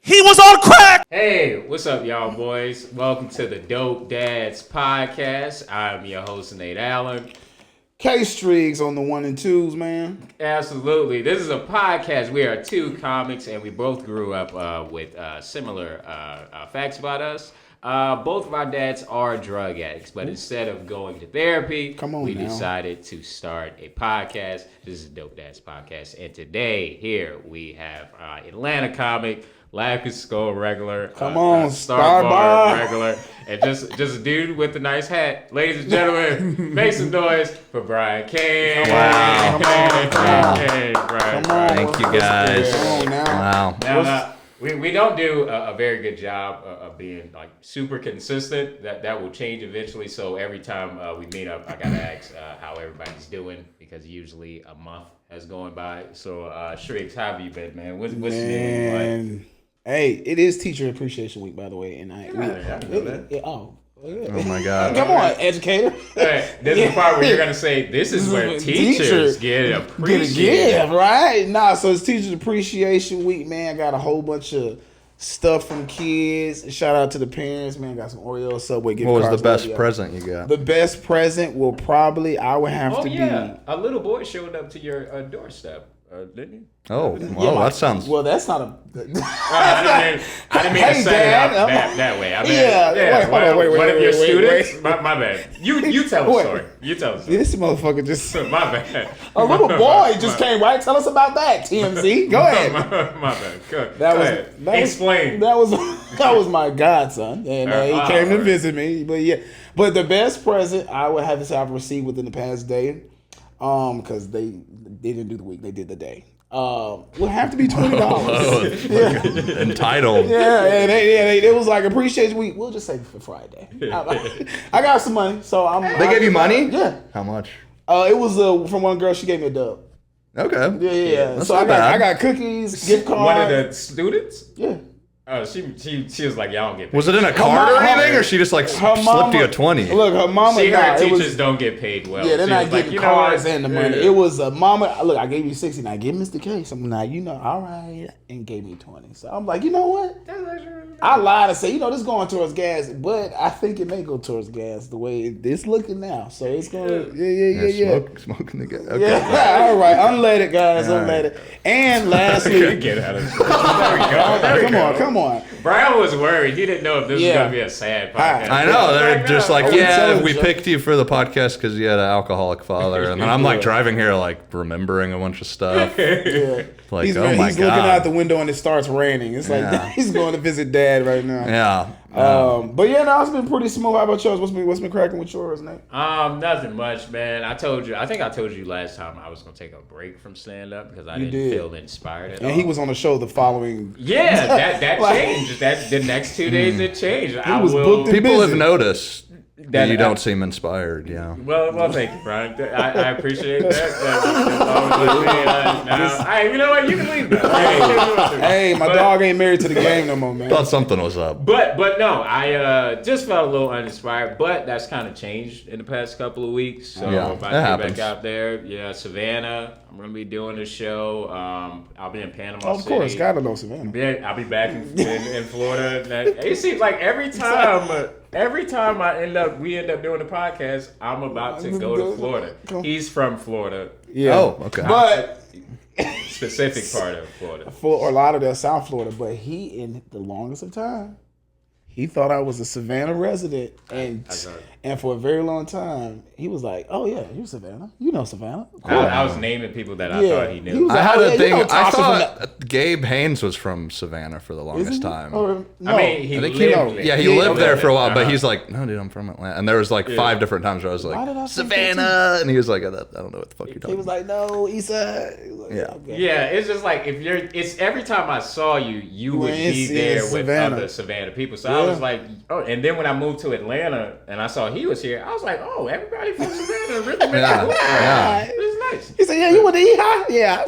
He was on crack! Hey, what's up, y'all boys? Welcome to the Dope Dads Podcast. I'm your host, Nate Allen. K-Streaks on the 1 and 2s, man. Absolutely. This is a podcast. We are two comics, and we both grew up with similar facts about us. Both of our dads are drug addicts, but instead of going to therapy, we decided to start a podcast. This is the Dope Dads Podcast, and today here we have Atlanta comic, Laugh Skull regular, Star Bar regular, and just a dude with a nice hat. Ladies and gentlemen, make some noise for Brian Kane. Wow. Brian. Thank you guys. Wow. Now, we don't do a very good job of being like super consistent. That will change eventually. So every time we meet up, I gotta ask how everybody's doing because usually a month has gone by. So Streaks, how have you been, man? What's new like? Hey, it is Teacher Appreciation Week, by the way, and I know that. Oh my God! Come on, educator. Hey, this is the part where you're gonna say this is where teachers get appreciated, right? Nah, so it's Teachers Appreciation Week, man. I got a whole bunch of stuff from kids. Shout out to the parents, man. Got some Oreo Subway gift cards. What was the best present you got? The best present will probably I would have to be. A little boy showed up to your doorstep, didn't he? Oh, that sounds. Well, that's not a. I didn't mean to set Dad, it up that way. I mean, wait, one of your students. wait. My bad. You tell the story. You tell the story. This motherfucker just. My bad. A little boy just came right. Tell us about that, TMZ. Go ahead. My bad. Go ahead. Explain. That was my godson, and he came to visit me. But the best present I would have to say I've received within the past day, because they didn't do the week, they did the day. Would have to be $20. Entitled. Yeah, it was like appreciation week. We'll just save it for Friday. I got some money, so I'm. They gave you money? Yeah. How much? It was from one girl. She gave me a dub. Okay. Yeah. That's So not bad. I got cookies, gift cards. One of the students. Yeah. She was like, y'all don't get paid. Was it in a card or anything, or she just like slipped you a 20? Look, her mama. Her teachers don't get paid well. Yeah, they're not getting cards and the money. Yeah. It was a mama. Look, I gave you 60. Now give Mr. K something. Now all right, and gave me 20. So I'm like, you know what? I lied to say, this going towards gas, but I think it may go towards gas the way it's looking now. So it's going. Yeah. Smoking the gas. Okay. Yeah. All right, unleaded guys, unleaded. And lastly, get out of there. Come on. Brian was worried. He didn't know if this was going to be a sad podcast. I know. They're just like, we you. picked you for the podcast because you had an alcoholic father. And then I'm like driving here, like remembering a bunch of stuff. Yeah. Like, he's oh my God. He's looking out the window and it starts raining. It's like he's going to visit dad right now. Yeah. But it's been pretty smooth. How about yours? What's been cracking with yours, Nate? Nothing much, man. I think I told you last time I was gonna take a break from stand up because I didn't feel inspired at all. And he was on the show the following. Yeah, that changed. That the next 2 days it changed. People have noticed that you don't seem inspired. Yeah. Well, thank you, Brian. I appreciate that. You know what? You can leave now. Hey, my dog ain't married to the game no more, man. Thought something was up. But no, I just felt a little uninspired. But that's kind of changed in the past couple of weeks. So I'm about to get back out there. Yeah, Savannah. I'm gonna be doing a show. I'll be in Panama City. Of course, gotta know Savannah. I'll be back in Florida. It seems like every time we end up doing a podcast, I'm about to go to Florida. He's from Florida. Yeah. Oh, okay. But specific part of Florida. Fort Lauderdale, South Florida. But he, in the longest of time, he thought I was a Savannah resident, and for a very long time, he was like, "Oh yeah, you Savannah, you know Savannah." I was naming people that I thought he knew. He was I had a thing. I thought from Gabe Haynes was from Savannah for the longest time. No. I mean, he lived there. He lived there for a while, but he's like, "No, dude, I'm from Atlanta." And there was like 5 different times where I was Why did I like, think "Savannah," and he was like, "I don't know what the fuck you're talking." He was like, "No, Eastside." Yeah, it's just like it's every time I saw you, you would be there with Savannah. other Savannah people. So I was like, oh, and then when I moved to Atlanta and I saw he was here, I was like, oh, everybody from Savannah really makes it cool. It was nice. He said, "Yeah, you went to E-High?" Yeah.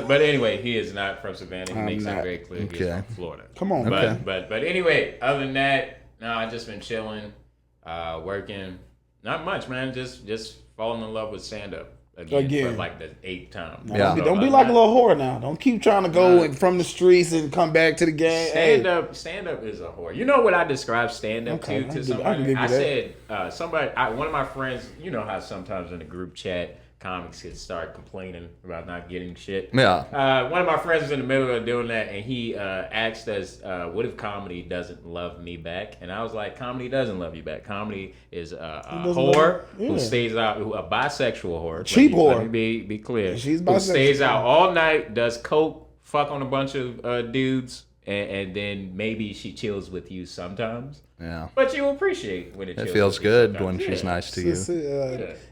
But anyway, he is not from Savannah. He makes that very clear. He's from Florida. Come on, But anyway, other than that, no, I just been chilling, working. Not much, man. Just falling in love with stand up. again. For like the 8th time. No, don't be like a little whore now. Don't keep trying to go from the streets and come back to the game. Stand up is a whore. You know what I describe stand up to somebody? I said one of my friends. You know how sometimes in the group chat comics could start complaining about not getting shit. Yeah. One of my friends was in the middle of doing that, and he asked us, "What if comedy doesn't love me back?" And I was like, "Comedy doesn't love you back. Comedy is a whore who stays out, a bisexual whore, cheap whore. Let me be clear. She's who bisexual. Stays out all night, does coke, fuck on a bunch of dudes." And then maybe she chills with you sometimes. Yeah. But you appreciate when it feels good when she's nice to you.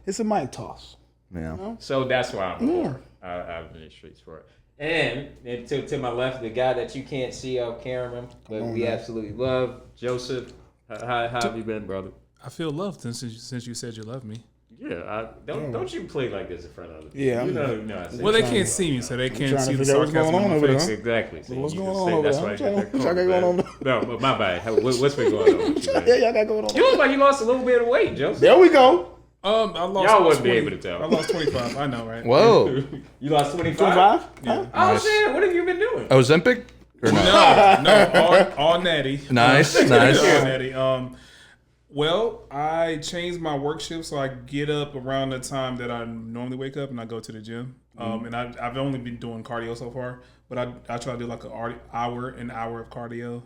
It's a mic toss. Yeah. You know? So that's why I'm here. I've been in the streets for it. And to my left, the guy that you can't see off camera, but we absolutely love, Joseph. How have you been, brother? I feel loved since you said you love me. Yeah, don't you play like this in front of other people. Yeah, well, they can't see me, so they can't see the sarcasm on my over face. there. Exactly. So what's going on over there? What y'all got going on? No, but my bad. What's been going on with you, man? Yeah, y'all got going on. You look like you lost a little bit of weight, Joseph. There we go. I lost. Y'all wouldn't be able to tell. I lost 25. I know, right? Whoa. You lost 25? 25? Yeah. Oh shit! What have you been doing? Ozempic? Or no? No, all natty. Nice. All natty. Well, I changed my work shift, so I get up around the time that I normally wake up, and I go to the gym. And I've only been doing cardio so far, but I try to do like an hour of cardio,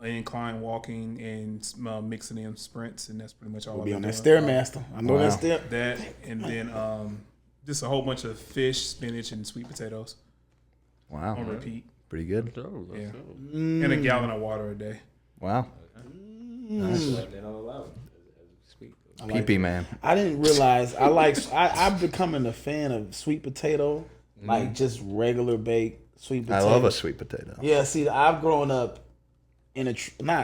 incline walking, and mixing in sprints, and that's pretty much all. Be on that Stairmaster. I know that stair. That, and then just a whole bunch of fish, spinach, and sweet potatoes. Wow. On repeat. Pretty good. Yeah. And a gallon of water a day. Wow. Nice. Pee-pee man. I didn't realize I'm becoming a fan of sweet potato, like just regular baked sweet potato. I love a sweet potato. Yeah, see, I've grown up in I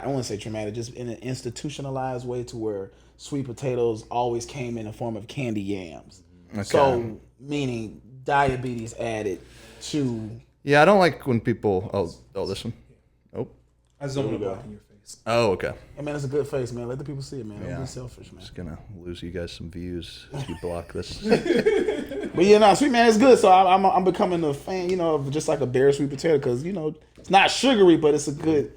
want to say traumatic, just in an institutionalized way to where sweet potatoes always came in the form of candy yams. Okay. So, meaning diabetes added to. Yeah, I don't like when people. Oh, this one. Oh. I just don't want to block in your face. Oh, okay. Hey, man, it's a good face, man. Let the people see it, man. Don't Yeah. be selfish, man. Just gonna lose you guys some views if you block this. But yeah, no, sweet man is good. So I'm becoming a fan, of just like a bare sweet potato because it's not sugary, but it's a good.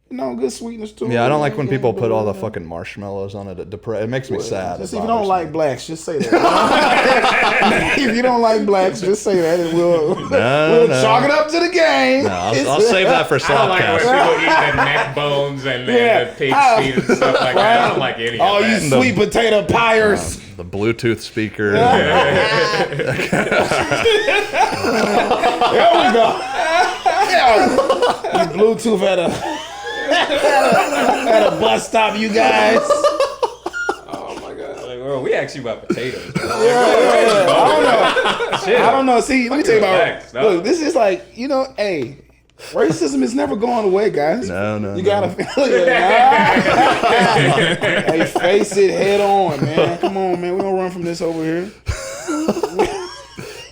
Good sweetness to it. Yeah, I don't like when people put all the fucking marshmallows on it. It makes me sad. Just if you don't like blacks, just say that. If you don't like blacks, just say that, and we'll chalk it up to the game. No, I'll save that for I don't like when Slopcast. people eat the neck bones and the pig's feet and stuff like that. I don't like any of All that. you sweet potato pyres. The Bluetooth speaker. There we go. You Bluetooth at a bus stop, you guys. Oh my god! Like, well, we asked you about potatoes. I don't know. See, let me tell you about. Facts, no. Look, this is like hey, racism is never going away, guys. No. You gotta feel it. Hey, face it head on, man. Come on, man. We don't run from this over here.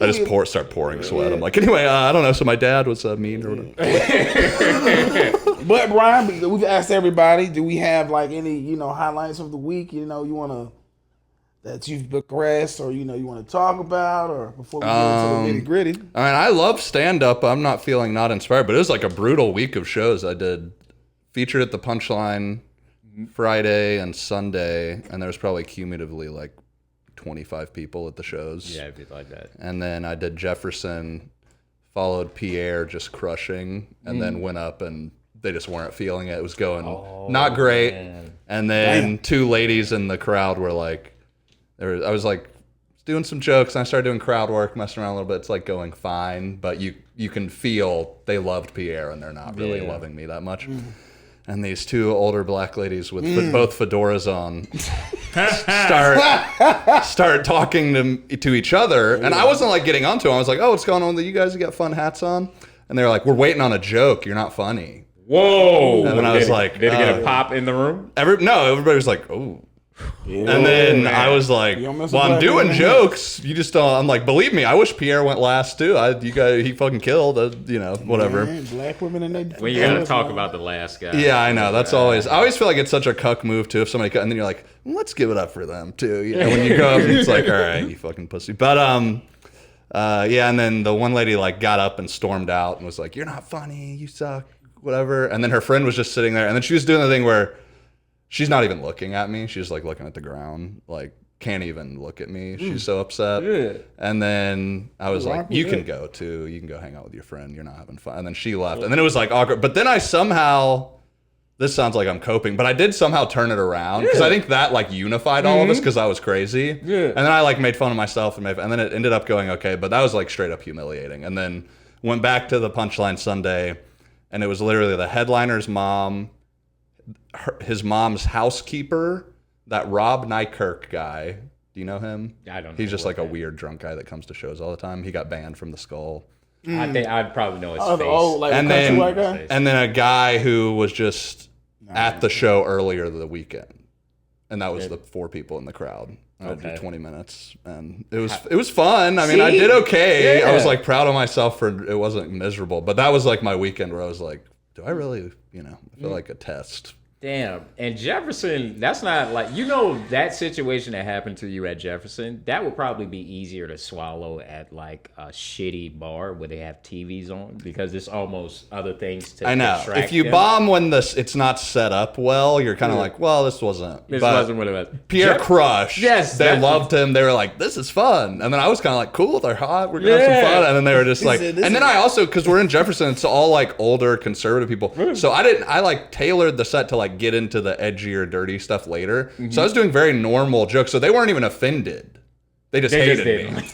I just start pouring sweat. I'm like, anyway, I don't know. So my dad was mean or whatever. But Brian, we've asked everybody, do we have like any, highlights of the week, that you've progressed or, you want to talk about or before we get into the nitty gritty? I mean, I love stand-up. I'm not feeling not inspired, but it was like a brutal week of shows. I did featured at the Punchline Friday and Sunday, and there was probably cumulatively like 25 people at the shows. Yeah, it'd be like that. And then I did Jefferson, followed Pierre just crushing, and then went up and they just weren't feeling it. It was going not great. Man. And then two ladies in the crowd were like, I was like doing some jokes, and I started doing crowd work, messing around a little bit. It's like going fine, but you can feel they loved Pierre and they're not really loving me that much. And these two older black ladies with both fedoras on start talking to each other. And I wasn't like getting onto them. I was like, oh, what's going on with you guys? You got fun hats on? And they're like, we're waiting on a joke. You're not funny. Whoa. And then I was like, did it get a pop in the room? Everybody was like, oh. And then I was like, You don't mess with well, I'm black doing women. jokes. You just don't. I'm like, believe me, I wish Pierre went last too. He fucking killed. Whatever. Man, black women and they. When you gotta talk about the last guy. Yeah, I know. That's always. I always feel like it's such a cuck move too. If somebody, and then you're like, let's give it up for them too. When you go up, it's like, all right, you fucking pussy. But yeah. And then the one lady like got up and stormed out and was like, you're not funny. You suck. Whatever. And then her friend was just sitting there, and then she was doing the thing where she's not even looking at me. She's like looking at the ground, like can't even look at me. She's so upset. Yeah. And then I was like, you can go too. You can go hang out with your friend. You're not having fun. And then she left. And then it was like awkward. But then I somehow, this sounds like I'm coping, but I did somehow turn it around because I think that like unified all of us because I was crazy. Yeah. And then I like made fun of myself and then it ended up going okay. But that was like straight up humiliating. And then went back to the Punchline Sunday, and it was literally the headliner's mom, his mom's housekeeper, that Rob Nykirk guy. Do you know him? I don't know. He's just like a weird drunk guy that comes to shows all the time. He got banned from the Skull. I think I'd probably know his face. Like and a white guy? And then a guy who was just at the show earlier the weekend. And that was the 4 people in the crowd. I would do 20 minutes, and it was fun. I mean, I did okay. Yeah. I was like proud of myself for it wasn't miserable, but that was like my weekend where I was like, do I really, I feel like a test. Damn. And Jefferson, that's not like, that situation that happened to you at Jefferson, that would probably be easier to swallow at like a shitty bar where they have TVs on, because there's almost other things to I know. distract If you them. bomb when it's not set up well, you're kind of like, well, this wasn't what it was. Pierre crushed. Yes. They loved him. They were like, this is fun. And then I was kind of like, cool, they're hot. We're going to have some fun. And then they were just like, and then I also, because we're in Jefferson, it's all like older conservative people. So I like tailored the set to like get into the edgier, dirty stuff later. So I was doing very normal jokes. So they weren't even offended. They just hated me.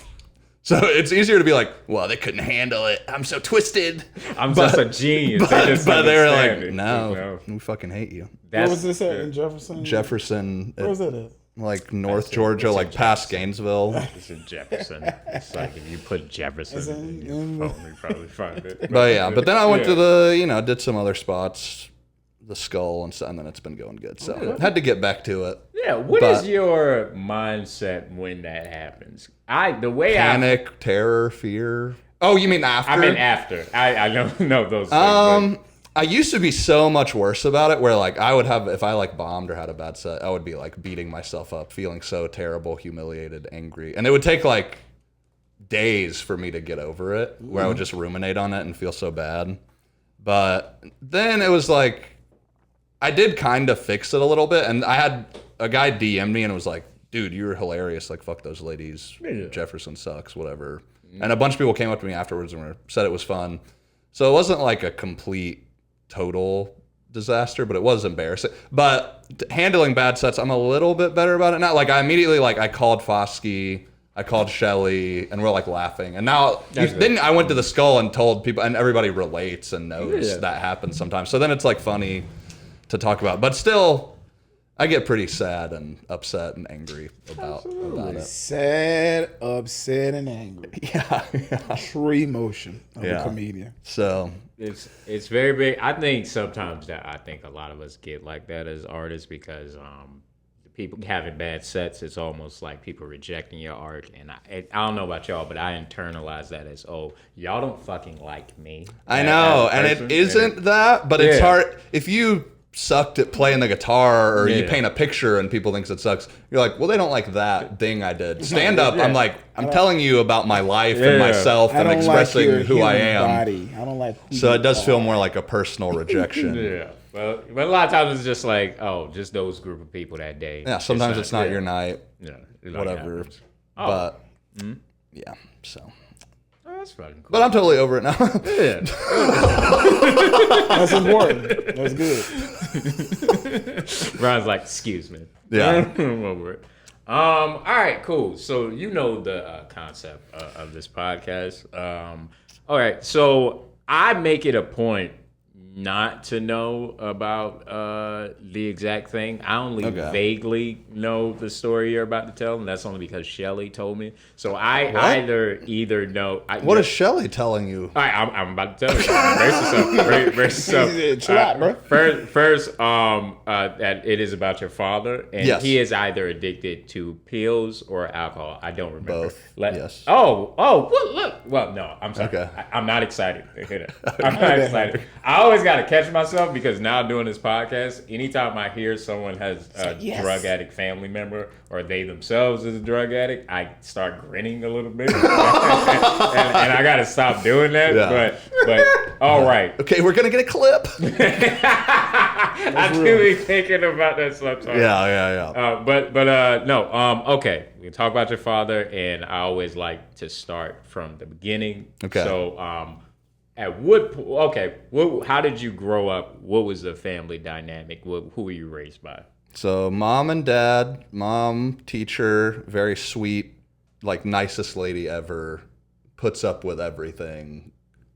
So it's easier to be like, well, they couldn't handle it. I'm so twisted. I'm just a genius. But they were like, no, we fucking hate you. Where was this at in Jefferson? Jefferson. Where was that at? Like North Georgia, like past Gainesville. It's in Jefferson. It's like if you put Jefferson in your phone, you probably find it. But yeah, but then I went to the, did some other spots, the Skull and stuff, and then it's been going good. So had to get back to it. Yeah, what is your mindset when that happens? Panic, terror, fear. Oh, you mean after? I mean after. I don't know those things. I used to be so much worse about it, where like I would have, if I like bombed or had a bad set, I would be like beating myself up, feeling so terrible, humiliated, angry. And it would take like days for me to get over it, where I would just ruminate on it and feel so bad. But then it was like, I did kind of fix it a little bit, and I had a guy DM me and was like, dude, you were hilarious, like fuck those ladies, Jefferson sucks, whatever. And a bunch of people came up to me afterwards and said it was fun. So it wasn't like a complete total disaster, but it was embarrassing. But handling bad sets, I'm a little bit better about it now. Like I immediately, I called Foskey, I called Shelly, and we're like laughing. And now, then I went to the Skull and told people, and everybody relates and knows that happens sometimes. So then it's like funny to talk about, but still, I get pretty sad and upset and angry about it. Sad, upset, and angry. Yeah. True emotion of a comedian. So it's very big. I think sometimes that a lot of us get like that as artists because people having bad sets. It's almost like people rejecting your art, and I don't know about y'all, but I internalize that as y'all don't fucking like me. I know, and it isn't that, but it's hard if you sucked at playing the guitar or you paint a picture and people think it sucks, you're like, well, they don't like that thing I did. Stand up, I'm like, I'm telling you about my life and myself and expressing who I am. Body. I don't like so it does feel more like a personal rejection. But a lot of times it's just like, just those group of people that day. Yeah, sometimes it's not your night. Yeah, whatever. But yeah, so. That's fucking cool. But I'm totally over it now. Yeah. That's important. That's good. Ron's like, excuse me. Yeah. I'm over it. All right, cool. So you know the concept of this podcast. All right, so I make it a point not to know about the exact thing. I only Okay. vaguely know the story you're about to tell, and that's only because Shelly told me. So I either know. What is Shelly telling you? All right, I'm about to tell you. Brace yourself. Chill out, bro. First, that it is about your father, and Yes. he is either addicted to pills or alcohol. I don't remember. Both. Yes. Oh, look. Well, no, I'm sorry. Okay. I'm not excited to hear that. I'm not excited. I always got to catch myself because now doing this podcast, anytime I hear someone has a drug addict family member or they themselves is a drug addict, I start grinning a little bit, and I got to stop doing that. Yeah. But all right. Okay, we're gonna get a clip. I do be thinking about that sometimes. Yeah. No. Okay, we can talk about your father, and I always like to start from the beginning. Okay. So, at what? Okay, how did you grow up? What was the family dynamic? Who were you raised by? So mom and dad, mom teacher, very sweet, like nicest lady ever, puts up with everything,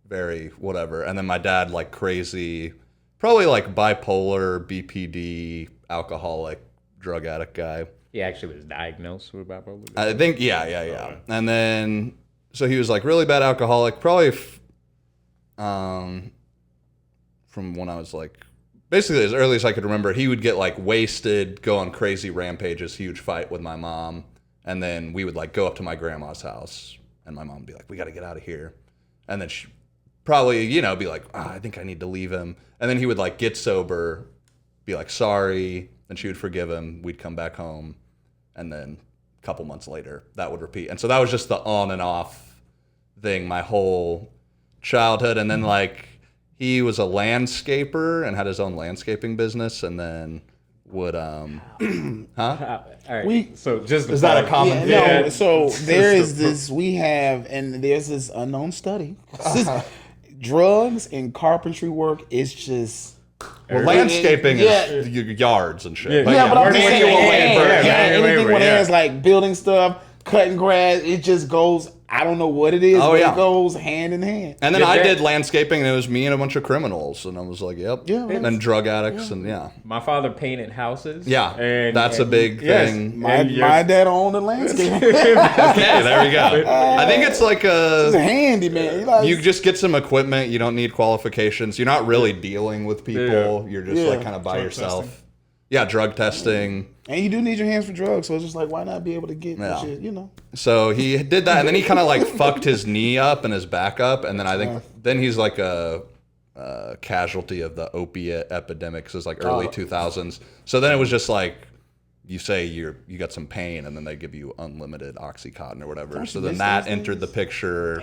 very whatever. And then my dad, like crazy, probably like bipolar, BPD, alcoholic, drug addict guy. He actually was diagnosed with bipolar. I think, yeah. And then, so he was like really bad alcoholic, probably from when I was like, basically as early as I could remember. He would get like wasted, go on crazy rampages, huge fight with my mom. And then we would like go up to my grandma's house and my mom would be like, we got to get out of here. And then she probably, be like, I think I need to leave him. And then he would like get sober, be like, sorry. Then she would forgive him. We'd come back home. And then a couple months later, that would repeat. And so that was just the on and off thing my whole childhood. And then like he was a landscaper and had his own landscaping business, and then would All right. We- so just is that a common Yeah, no, Yeah. so there is this, there's this unknown study. Drugs and carpentry work is just... well, landscaping Yeah. is yards and shit. Yeah. but I'm working saying with your land, anything with yeah. hands, like building stuff, cutting grass, it just goes, I don't know what it is, but yeah. it goes hand in hand. And then Did I that- did landscaping, and it was me and a bunch of criminals, and I was like, yep. Yeah, And then drug addicts, and yeah. My father painted houses. Yeah, and that's a big yes, thing. My and dad owned the landscape. Okay, there we go. I think it's like He's a handyman. you just get some equipment. You don't need qualifications. You're not really dealing with people. You're just like kind of by Drug yourself. testing. Yeah, drug testing. And you do need your hands for drugs, so it's just like, why not be able to get Yeah. shit, So he did that, and then he kind of like fucked his knee up and his back up, and then I think then he's like a casualty of the opiate epidemic. So it's like early 2000s. So then it was just like you say you got some pain, and then they give you unlimited OxyContin or whatever. Don't So you then miss that those entered the days? picture.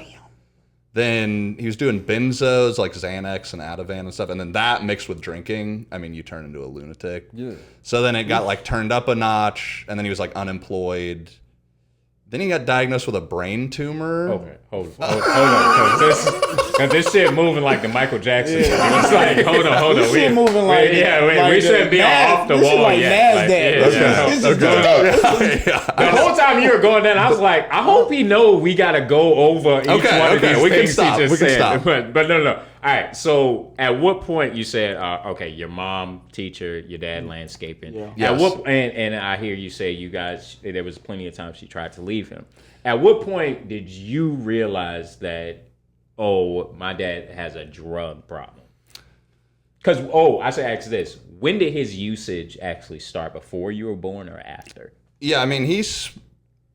Then he was doing benzos like Xanax and Ativan and stuff, and then that mixed with drinking, I mean, you turn into a lunatic. Yeah. So then it got like turned up a notch, and then he was like unemployed. Then he got diagnosed with a brain tumor. Okay, hold on. Because this shit moving like the Michael Jackson. It's like, hold on. This shit moving like we shouldn't be off the this is wall like yet. NASDAQ. The whole time you were going down, I was like, I hope he know we got to go over each one of these we can things stop. he just We can said. stop. But no. All right, so at what point you said, okay, your mom, teacher, your dad, landscaping. Yeah. At Yes. what and I hear you say you guys, there was plenty of times she tried to leave him. At what point did you realize that, oh, my dad has a drug problem? Because, I should ask this. When did his usage actually start? Before you were born or after? Yeah, I mean,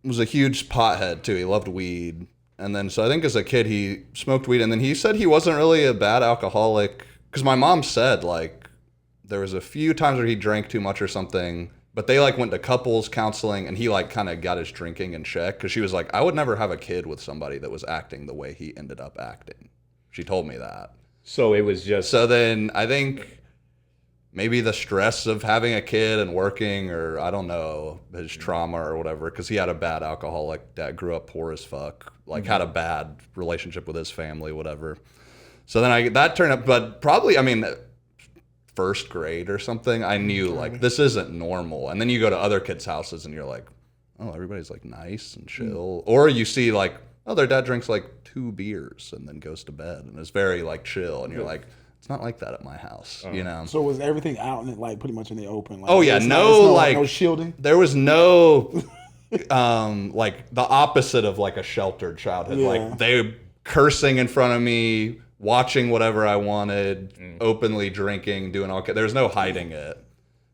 was a huge pothead too. He loved weed. And then, so I think as a kid, he smoked weed. And then he said he wasn't really a bad alcoholic. Because my mom said, like, there was a few times where he drank too much or something. But they, like, went to couples counseling. And he, like, kind of got his drinking in check. Because she was like, I would never have a kid with somebody that was acting the way he ended up acting. She told me that. So it was just... So then I think maybe the stress of having a kid and working, or I don't know, his trauma or whatever, because he had a bad alcoholic dad, grew up poor as fuck, like had a bad relationship with his family, whatever. So then that turned up, but probably, I mean, first grade or something, I knew like this isn't normal. And then you go to other kids' houses and you're like, oh, everybody's like nice and chill. Or you see like, oh, their dad drinks like 2 beers and then goes to bed and is very like chill. And you're like, it's not like that at my house, you know. So was everything out in like pretty much in the open? Like, Oh yeah, no shielding. There was no like the opposite of like a sheltered childhood. Yeah. Like they cursing in front of me, watching whatever I wanted, openly drinking, doing all. There was no hiding it.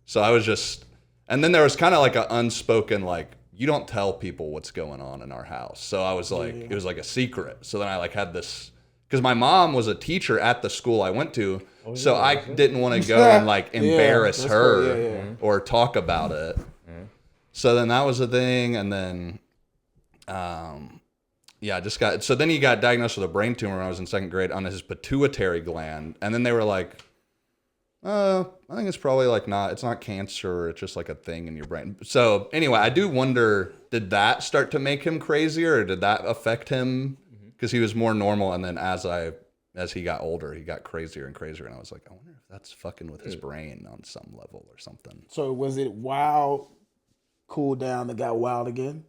So I was just, and then there was kind of like an unspoken like, you don't tell people what's going on in our house. So I was like, it was like a secret. So then I like had this. Because my mom was a teacher at the school I went to, so I didn't want to go and like embarrass her or talk about it. So then that was a thing, and then, so then he got diagnosed with a brain tumor when I was in 2nd grade on his pituitary gland, and then they were like, I think it's probably like it's not cancer, it's just like a thing in your brain. So anyway, I do wonder, did that start to make him crazier, or did that affect him? Because he was more normal, and then as he got older, he got crazier and crazier, and I was like, I wonder if that's fucking with his brain on some level or something. So was it wild, cool down, that got wild again?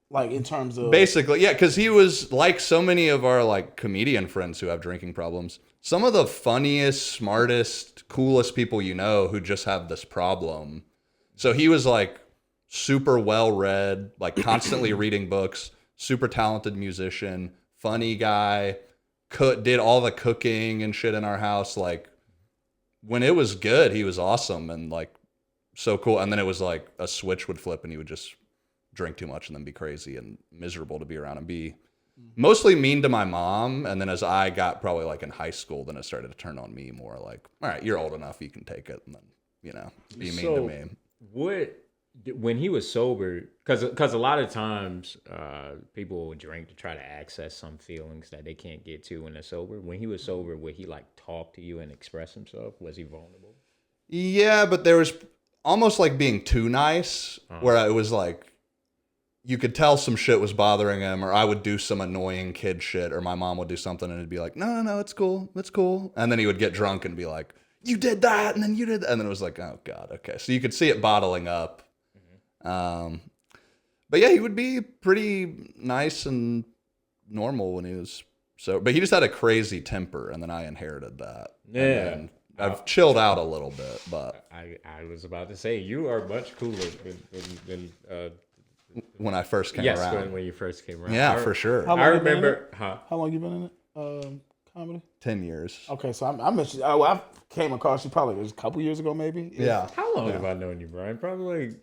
Like in terms of basically, yeah, because he was like so many of our like comedian friends who have drinking problems. Some of the funniest, smartest, coolest people you know who just have this problem. So he was like super well read, like constantly reading books, super talented musician. Funny guy, did all the cooking and shit in our house. Like when it was good, he was awesome and like so cool. And then it was like a switch would flip and he would just drink too much and then be crazy and miserable to be around and be mostly mean to my mom. And then as I got probably like in high school, then it started to turn on me more like, all right, you're old enough, you can take it. And then, you know, be mean to me. When he was sober, because a lot of times people will drink to try to access some feelings that they can't get to when they're sober. When he was sober, would he like talk to you and express himself? Was he vulnerable? Yeah, but there was almost like being too nice, where it was like you could tell some shit was bothering him, or I would do some annoying kid shit, or my mom would do something and it'd be like, no, it's cool, and then he would get drunk and be like, you did that, and then you did that, and then it was like, oh god, okay. So you could see it bottling up. But yeah, he would be pretty nice and normal when he was but he just had a crazy temper, and then I inherited that. Yeah. I've chilled out a little bit, but I was about to say you are much cooler than when I first came around. Yes, when you first came around. Yeah, for sure. How long I you been in remember, it? How long you been in it? Comedy? 10 years. Okay, so I mentioned I came across you probably a couple years ago, maybe. Yeah. How long have I known you, Brian? Probably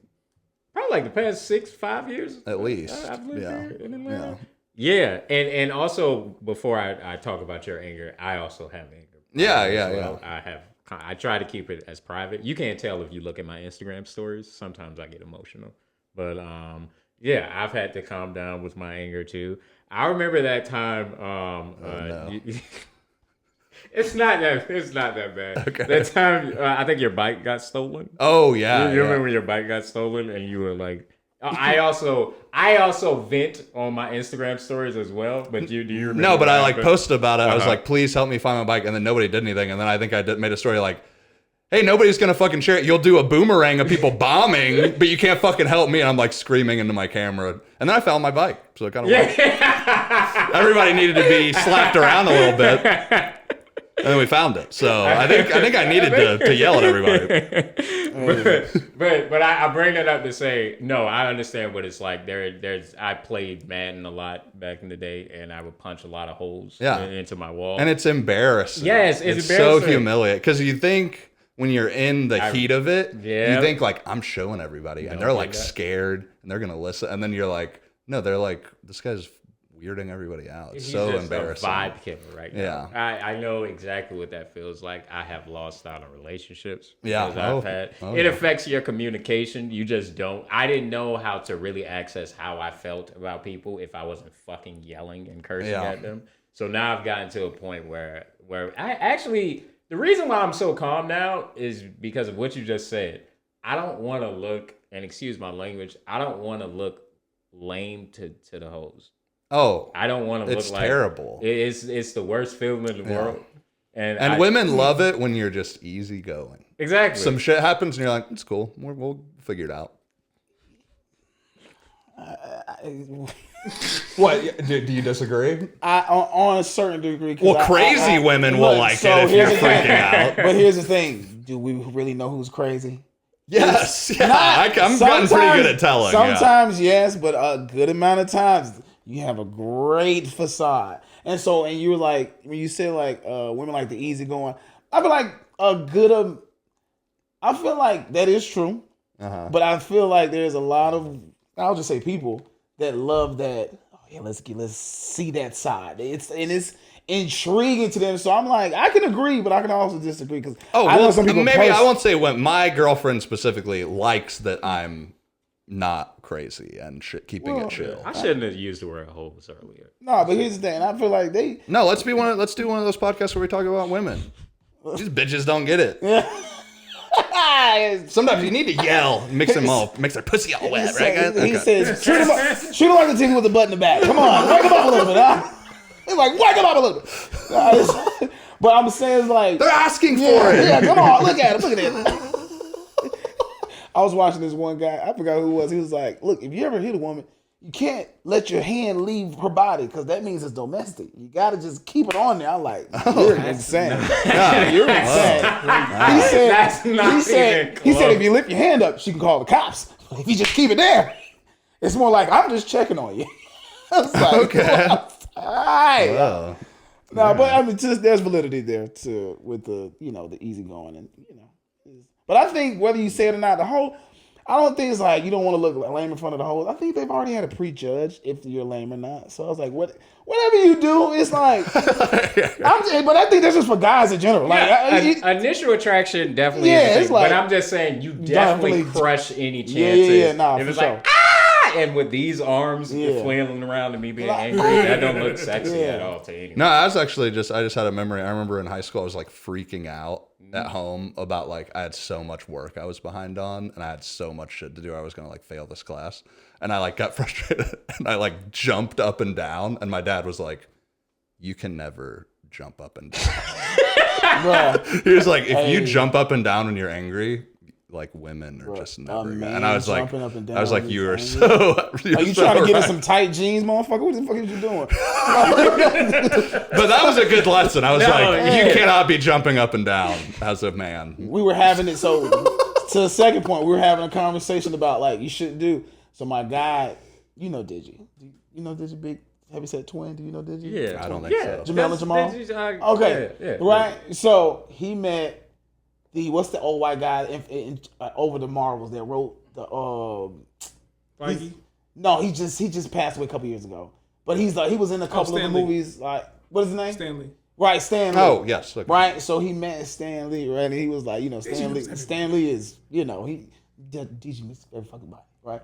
like the past 5 years. At least. I've lived here in Atlanta. Yeah. Yeah, and also before I talk about your anger, I also have anger. Yeah. I try to keep it as private. You can't tell if you look at my Instagram stories. Sometimes I get emotional, but yeah, I've had to calm down with my anger too. I remember that time. No. It's not that bad. Okay. That time, I think your bike got stolen. Oh yeah. You remember when your bike got stolen and you were like, I also vent on my Instagram stories as well. But do you remember? No, but I like posted about it. I was like, please help me find my bike, and then nobody did anything. And then I think I made a story like, hey, nobody's gonna fucking share it. You'll do a boomerang of people bombing, but you can't fucking help me. And I'm like screaming into my camera. And then I found my bike, so it kind of worked. Everybody needed to be slapped around a little bit. And then we found it. So I think I needed to yell at everybody. but I bring that up to say, no, I understand what it's like. I played Madden a lot back in the day, and I would punch a lot of holes into my wall. And it's embarrassing. Yes, it's so embarrassing. humiliating. Because you think when you're in the heat of it, you think like, I'm showing everybody. And they're like scared, and they're going to listen. And then you're like, no, they're like, this guy's weirding everybody out. It's so embarrassing. A vibe killer right now. Yeah. I know exactly what that feels like. I have lost out on relationships. Yeah. It affects your communication. You just don't. I didn't know how to really access how I felt about people if I wasn't fucking yelling and cursing at them. So now I've gotten to a point where I actually, the reason why I'm so calm now is because of what you just said. I don't want to look, and excuse my language, I don't want to look lame to the hoes. Oh, I don't want to look like... It's terrible. It's the worst feeling in the world. And women love it when you're just easygoing. Exactly. Some shit happens and you're like, it's cool. We'll figure it out. What? Do you disagree? On a certain degree. Well, crazy women will like it if you're freaking out. But here's the thing: do we really know who's crazy? Yes, I'm getting pretty good at telling. Sometimes, yes, but a good amount of times you have a great facade, and you're like, when you say like women like the easygoing, I feel like I feel like that is true, but I feel like there's a lot of, I'll just say, people that love that. Oh yeah, let's see that side. It's intriguing to them. So I'm like, I can agree, but I can also disagree because I know some people. Maybe I won't say when my girlfriend specifically likes that I'm not crazy and keeping it chill. I shouldn't have used the word hoes earlier. No, but here's the thing. I feel like No, let's do one of those podcasts where we talk about women. These bitches don't get it. Sometimes you need to yell, mix them up, makes their pussy all wet, right? He says, shoot him like the ticket with the butt in the back. Come on, wake him up a little bit, huh? He's like, wake him up a little bit. But I'm saying, it's like, they're asking for it. Yeah, come on, look at him. I was watching this one guy, I forgot who it was. He was like, look, if you ever hit a woman, you can't let your hand leave her body because that means it's domestic. You got to just keep it on there. I'm like, you're insane. You're insane. He said, if you lift your hand up, she can call the cops. But if you just keep it there, it's more like, I'm just checking on you. I was like, okay. All right. Wow. No, but I mean, just there's validity there too with the the easygoing and But I think whether you say it or not, I don't think it's like you don't want to look lame in front of the whole. I think they've already had to prejudge if you're lame or not. So I was like, whatever you do, it's like. But I think that's just for guys in general. Like initial attraction definitely. Yeah, it's like. But I'm just saying you definitely crush any chances. Yeah. Nah, if it's sure. like and with these arms flailing around and me being angry, that don't look sexy at all to anyone. No, I just had a memory. I remember in high school I was like freaking out at home about like I had so much work I was behind on and I had so much shit to do. I was gonna like fail this class, and I like got frustrated and I like jumped up and down, and my dad was like, "You can never jump up and down." He was like, "If you jump up and down when you're angry, like women are just never." And I was like, "You are so." Are you trying to get in some tight jeans, motherfucker? What the fuck is you doing? But that was a good lesson. I was you cannot be jumping up and down as a man. We were having it. So to the second point, we were having a conversation about like you shouldn't do. So my guy, Digi? You know Digi, big heavyset twin? Do you know Digi? Yeah, I don't think so. Jamel and Jamal. Okay, right. So he met. What's the old white guy in over the Marvels that wrote the Feige? No, he just passed away a couple years ago. But he was in a couple of the movies. Like, what is his name? Stanley. Right, Stanley. Oh yes. Okay. Right. So he met Stan Lee, right? And he was like, Stan Lee is, he DJ missed every fucking body, right?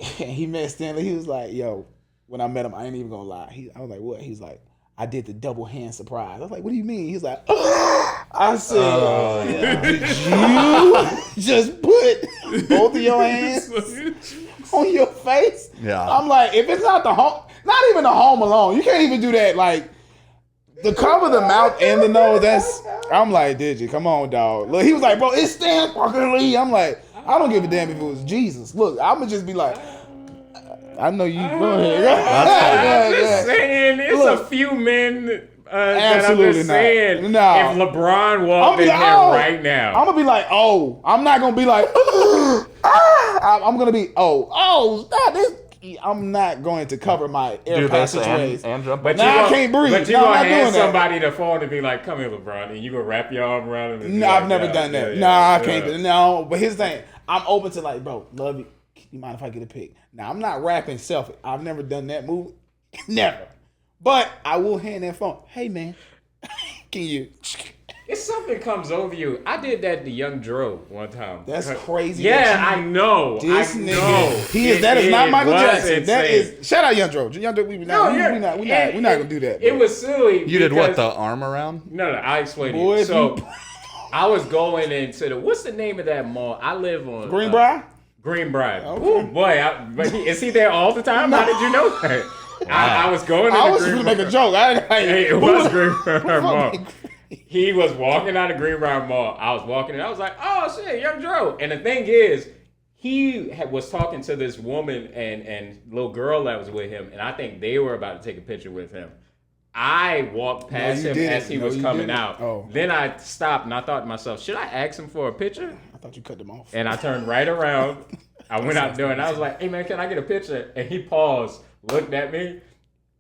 And he met Stan Lee. He was like, yo, when I met him, I ain't even gonna lie. I was like, what? He's like, I did the double hand surprise. I was like, what do you mean? He's like, I said, did you just put both of your hands on your face? Yeah. I'm like, if it's not not even the Home Alone, you can't even do that. Like, the cover the mouth and the nose, I'm like, did you? Come on, dog. Look, he was like, bro, it's Stan fucking Lee. I'm like, I don't give a damn if it was Jesus. Look, I'm going to just be like, I know you. Go ahead. I'm just saying, it's a few men that I'm just saying. No. If LeBron walked in here right now, I'm gonna be like, oh. I'm not gonna be like, I'm gonna be, stop this. I'm not going to cover my air passageways. And jump. But I can't breathe. But you're gonna hand somebody the phone and be like, "Come here, LeBron," and you gonna wrap your arm around him. No, I've never done that. I can't. No, but here's the thing. I'm open to like, bro, love you. You mind if I get a pic? Now, I'm not rapping selfie. I've never done that move. Never. But I will hand that phone. Hey, man. Can you? If something comes over you, I did that to Young Dro one time. That's crazy. Yeah, I know. This nigga. That is not Michael Jackson. Insane. That is. Shout out Young Dro. Young Dro, we're not gonna do that. It was silly. You did what? The arm around? No, I explained it. So I was going into what's the name of that mall? I live on Greenbrier. Greenbrier. Okay. Oh boy, is he there all the time? How did you know that? Wow. I was going to I was going to make a joke. It was Greenbrier Mall. He was walking out of Greenbrier Mall. I was walking in. I was like, oh shit, Young Dro. And the thing is, was talking to this woman and little girl that was with him, and I think they were about to take a picture with him. I walked past him as he was coming out. Oh. Then I stopped and I thought to myself, should I ask him for a picture? I thought you cut them off. And I turned right around. I went out there and I was like, hey man, can I get a picture? And he paused, looked at me.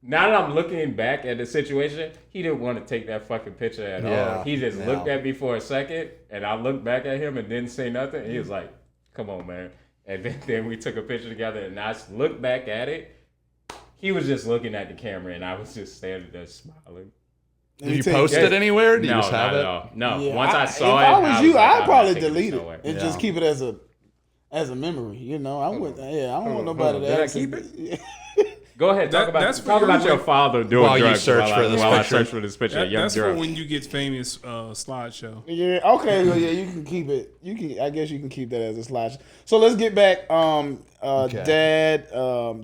Now that I'm looking back at the situation, he didn't want to take that fucking picture at all. He just looked at me for a second, and I looked back at him and didn't say nothing. And he was like, come on, man. And then we took a picture together, and I looked back at it. He was just looking at the camera, and I was just standing there smiling. Did you post it anywhere? Do you No, just have not it? at all. No. Yeah, Once I saw if it, I was you, like, I'd I'm probably not taking delete this it nowhere. and just keep it as a memory. You know, I would. Yeah, I don't want nobody to Did I access keep it. Go ahead, talk that's about when your you- father doing While you drugs search for this while I picture. search for this picture. Young That's for drugs. when you get famous slideshow. Yeah. Okay. Well, yeah, you can keep it. You can. I guess you can keep that as a slide. So let's get back. Dad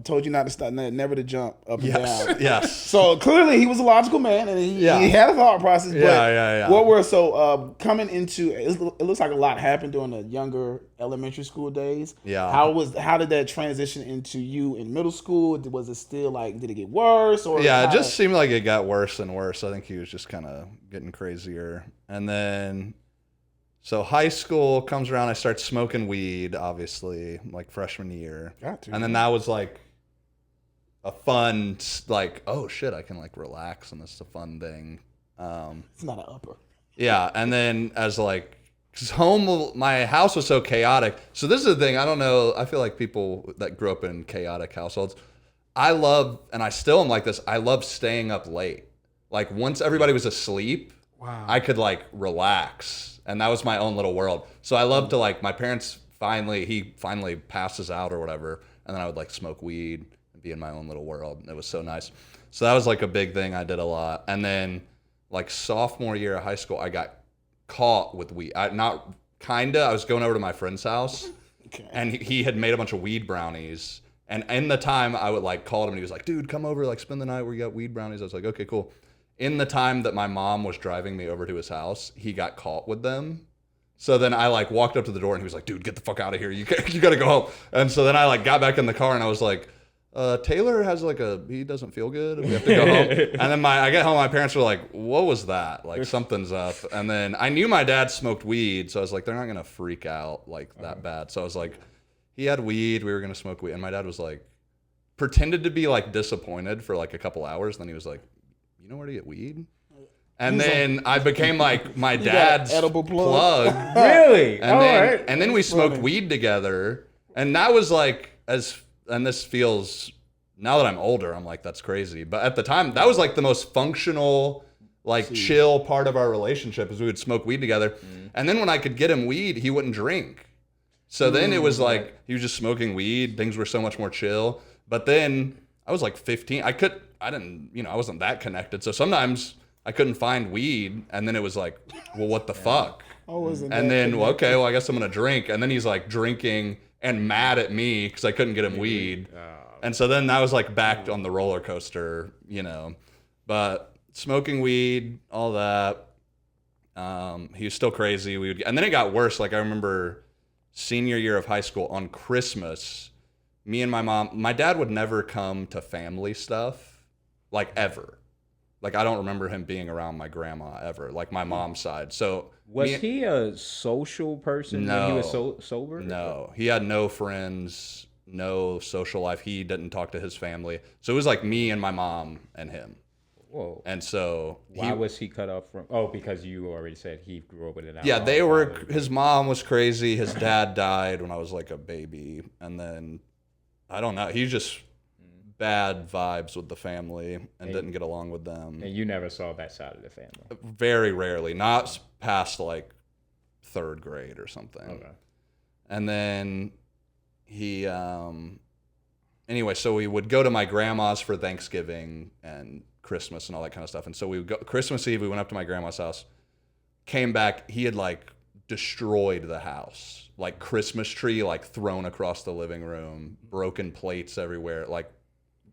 told you not to stop, never to jump up and Yes. down. Yes. So clearly he was a logical man and he had a thought process. But Yeah. what were coming into it looks like a lot happened during the younger elementary school days. Yeah. How did that transition into you in middle school? Was it still like, did it get worse or Yeah, it just seemed like it got worse and worse. I think he was just kind of getting crazier. And then, so high school comes around, I start smoking weed, obviously, like freshman year. Got to, and then that was like a fun, like, oh shit, I can like relax and this is a fun thing. it's not an upper. Yeah, and then as like, cause my house was so chaotic. So this is the thing, I don't know, I feel like people that grew up in chaotic households, I love, and I still am like this, I love staying up late. Like once everybody was asleep, I could like relax, and that was my own little world. So I love to like, my parents he finally passes out or whatever, and then I would like smoke weed and be in my own little world. It was so nice. So that was like a big thing I did a lot. And then like sophomore year of high school, I got caught with weed. I was going over to my friend's house, and he had made a bunch of weed brownies. And in the time I would like call him and he was like, dude, come over, like spend the night, we got weed brownies. I was like, okay, cool. In the time that my mom was driving me over to his house, he got caught with them. So then I like walked up to the door and he was like, dude, get the fuck out of here. You gotta go home. And so then I like got back in the car and I was like, Taylor has like he doesn't feel good. We have to go home. And then I get home, my parents were like, what was that? Like something's up. And then I knew my dad smoked weed. So I was like, they're not gonna freak out like that bad. So I was like, he had weed, we were gonna smoke weed. And my dad was like, pretended to be like disappointed for like a couple hours. Then he was like, you know where to get weed? And then I became like my dad's edible plug. Really? And then we smoked weed together. And that was like, and this feels, now that I'm older, I'm like, that's crazy. But at the time, that was like the most functional, like chill part of our relationship is we would smoke weed together. And then when I could get him weed, he wouldn't drink. So then it was like, he was just smoking weed. Things were so much more chill. But then I was like 15. I wasn't that connected. So sometimes I couldn't find weed. And then it was like, well, what the fuck? And then, I guess I'm going to drink. And then he's like drinking and mad at me because I couldn't get him weed. And so then that was like back on the roller coaster, But smoking weed, all that. He was still crazy. And then it got worse. Like I remember senior year of high school on Christmas, me and my dad would never come to family stuff, like ever. Like I don't remember him being around my grandma ever, like my mom's side. So was he a social person when he was sober? No, he had no friends, no social life. He didn't talk to his family. So it was like me and my mom and him. Whoa. And so why was he cut off from? Oh, because you already said he grew up with an Yeah, alcoholic. his mom was crazy. His dad died when I was like a baby. And then, I don't know, he's just bad vibes with the family and didn't get along with them. And you never saw that side of the family? Very rarely, not past like third grade or something. Okay. And then he, anyway, so we would go to my grandma's for Thanksgiving and Christmas and all that kind of stuff. And so we would go Christmas Eve, we went up to my grandma's house, came back, he had like destroyed the house, like Christmas tree, like thrown across the living room, broken plates everywhere, like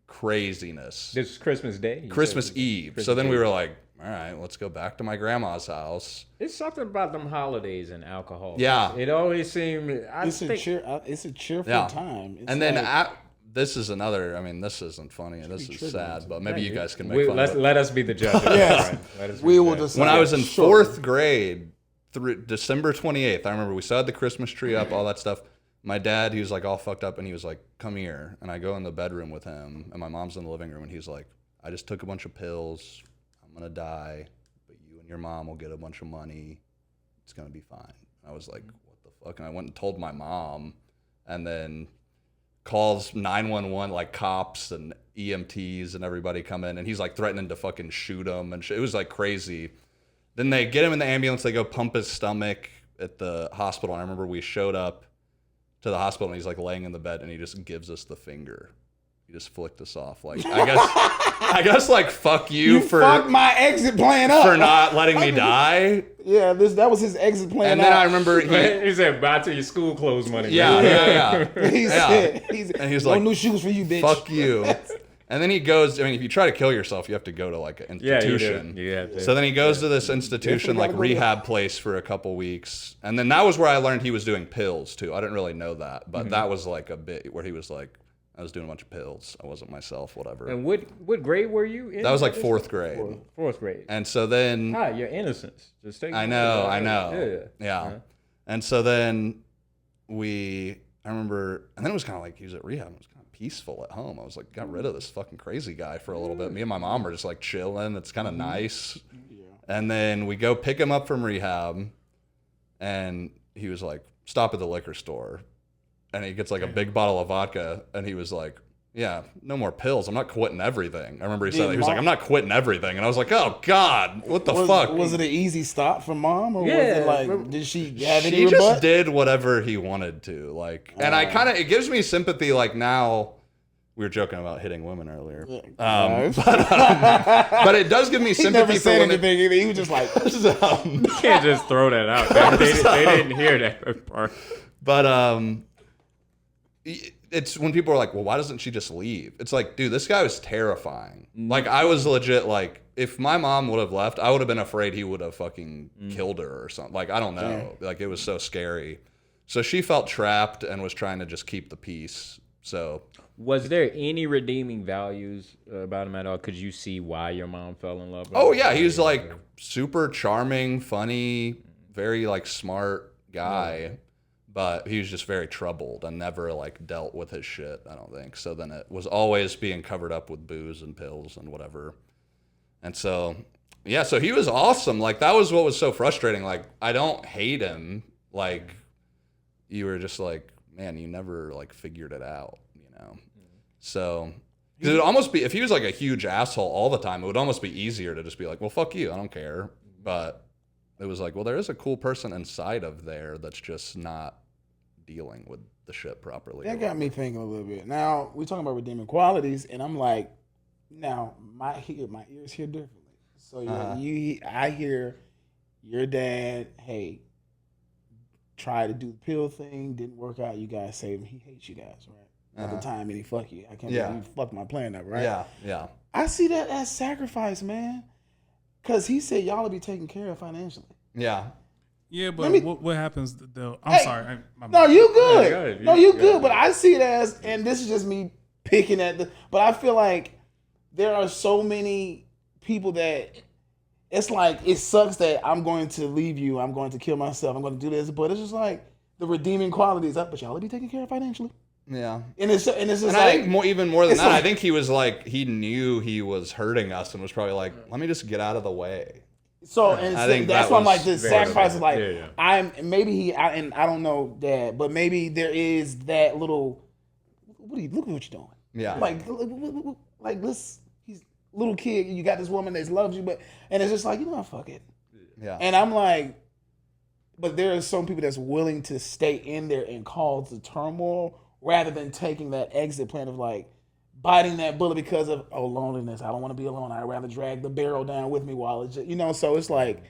craziness. This was Christmas Day? Christmas Eve. So then we were like, all right, let's go back to my grandma's house. It's something about them holidays and alcohol. Yeah. It always seemed. It's a cheerful time. It's and then like, this is another. I mean, this isn't funny and this is sad, but maybe you guys can make fun of it. Let us be the judge. Yes. We will decide. When I was in fourth grade, through December 28th, I remember we still had the Christmas tree up, all that stuff. My dad, he was like all fucked up, and he was like, "Come here," and I go in the bedroom with him, and my mom's in the living room, and he's like, "I just took a bunch of pills. I'm gonna die, but you and your mom will get a bunch of money. It's gonna be fine." I was like, "What the fuck?" And I went and told my mom, and then calls 911, like cops and EMTs and everybody come in, and he's like threatening to fucking shoot him, and it was like crazy. Then they get him in the ambulance. They go pump his stomach at the hospital. And I remember we showed up to the hospital, and he's like laying in the bed, and he just gives us the finger. He just flicked us off. Like, I guess like fuck you for fucked my exit plan up for not letting me die. Yeah, that was his exit plan. And then I remember he said, "Buy to your school clothes money." Yeah. He said, "He's like, no new shoes for you, bitch." Fuck you. And then he goes. I mean, if you try to kill yourself, you have to go to like an institution. Yeah, you do. You have to. So then he goes to this institution, like rehab place, for a couple weeks, and then that was where I learned he was doing pills too. I didn't really know that, but that was like a bit where he was like, I was doing a bunch of pills. I wasn't myself, whatever. And what grade were you in? That was like fourth grade. Fourth grade. And so then your innocence. Just take. I know. Yeah. And so then I remember, and then it was kind of like he was at rehab. It was kind of peaceful at home. I was like, got rid of this fucking crazy guy for a little bit. Me and my mom were just like chilling. It's kind of nice. Yeah. And then we go pick him up from rehab, and he was like, stop at the liquor store. And he gets like a big bottle of vodka, and he was like, yeah, no more pills. I'm not quitting everything. I remember he said that. He was like, I'm not quitting everything. And I was like, oh, God, what the fuck? Was it an easy stop for mom? Or was it like, did she have any She rebut? just did whatever he wanted to. Like, and I kind of, it gives me sympathy. Like now, we were joking about hitting women earlier. But it does give me sympathy. He never for said when anything either. He was just like, you can't just throw that out. They didn't hear that part. But it's when people are like, well, why doesn't she just leave? It's like, dude, this guy was terrifying. Like, I was legit like, if my mom would have left, I would have been afraid he would have fucking killed her or something. Like, I don't know. Like, it was so scary. So she felt trapped and was trying to just keep the peace. So was there any redeeming values about him at all? Could you see why your mom fell in love with him? Oh yeah, he was like super charming, funny, very like smart guy. But he was just very troubled and never like dealt with his shit, I don't think. So then it was always being covered up with booze and pills and whatever. And so, yeah, so he was awesome. Like, that was what was so frustrating. Like, I don't hate him. Like, you were just like, man, you never like figured it out, you know? So, because it would almost be, if he was like a huge asshole all the time, it would almost be easier to just be like, well, fuck you, I don't care. But it was like, well, there is a cool person inside of there that's just not dealing with the shit properly. That got me thinking a little bit. Now, we're talking about redeeming qualities, and I'm like, now, my ears hear differently. So I hear your dad, hey, try to do the pill thing, didn't work out, you guys saved him. He hates you guys, right? At the time, and he fuck you. I can't believe you fucked my plan up, right? Yeah. I see that as sacrifice, man. Because he said y'all will be taken care of financially. Yeah. Yeah, but what happens though? I'm sorry. No, you good. Yeah, no, you good. But I see it as, and this is just me picking at but I feel like there are so many people that it's like, it sucks that I'm going to leave you. I'm going to kill myself. I'm going to do this. But it's just like the redeeming qualities up, but y'all will be taken care of financially. Yeah. And it's just like, I think even more than that, I think he was like, he knew he was hurting us and was probably like, let me just get out of the way. So, and I think that's why I'm like, this very sacrifice is like, yeah. and I don't know that, but maybe there is that little, look at what you're doing. Yeah. Like this, he's a little kid, you got this woman that loves you, and it's just like, you know what, fuck it. Yeah. And I'm like, but there are some people that's willing to stay in there and cause the turmoil rather than taking that exit plan of like, biting that bullet because of loneliness. I don't want to be alone. I'd rather drag the barrel down with me while it's just, so it's like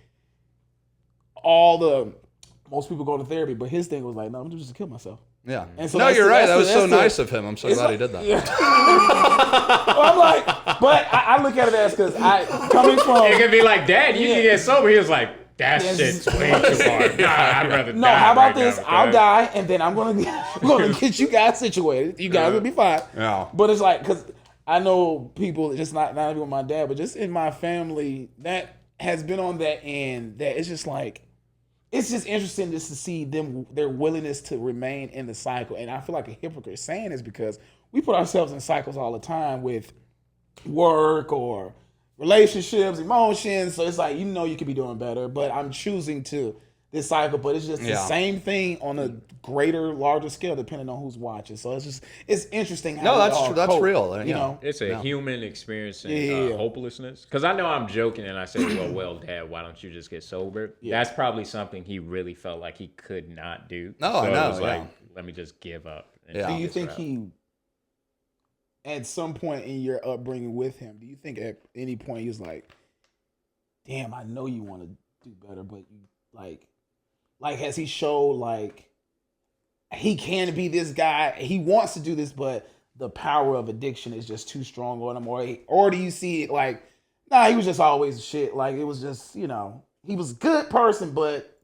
most people go to therapy, but his thing was like, no, I'm just kill myself. Yeah. And so no, you're right. That was so nice of him. I'm so glad he did that. Yeah. Well, I'm like, But I look at it as because coming from It could be like, Dad, you can get sober. He was like, that Yes. shit's way too hard. Nah, I'd rather no, die. how about right this? now, I'll because- die, and then I'm gonna get you guys situated. You guys will be fine. Yeah. But it's like because I know people, just not even with my dad, but just in my family that has been on that end. That it's just like it's just interesting just to see their willingness to remain in the cycle. And I feel like a hypocrite saying this because we put ourselves in cycles all the time with work or relationships, emotions. So it's like, you could be doing better, but I'm choosing to this cycle. But it's just the same thing on a greater, larger scale, depending on who's watching. So it's interesting. How No, we that's all true. That's cope, real. You know, It's a human experiencing Yeah. hopelessness. Because I know I'm joking and I say, well, Dad, why don't you just get sober? That's probably something he really felt like he could not do. No, so I know, it was like, yeah. let me just give up. and Yeah. do take you this think route. he, at some point in your upbringing with him, do you think at any point he was like, damn, I know you want to do better, but you like has he showed like he can be this guy, he wants to do this, but the power of addiction is just too strong on him, or do you see it like, nah, he was just always shit, like it was just, he was a good person, but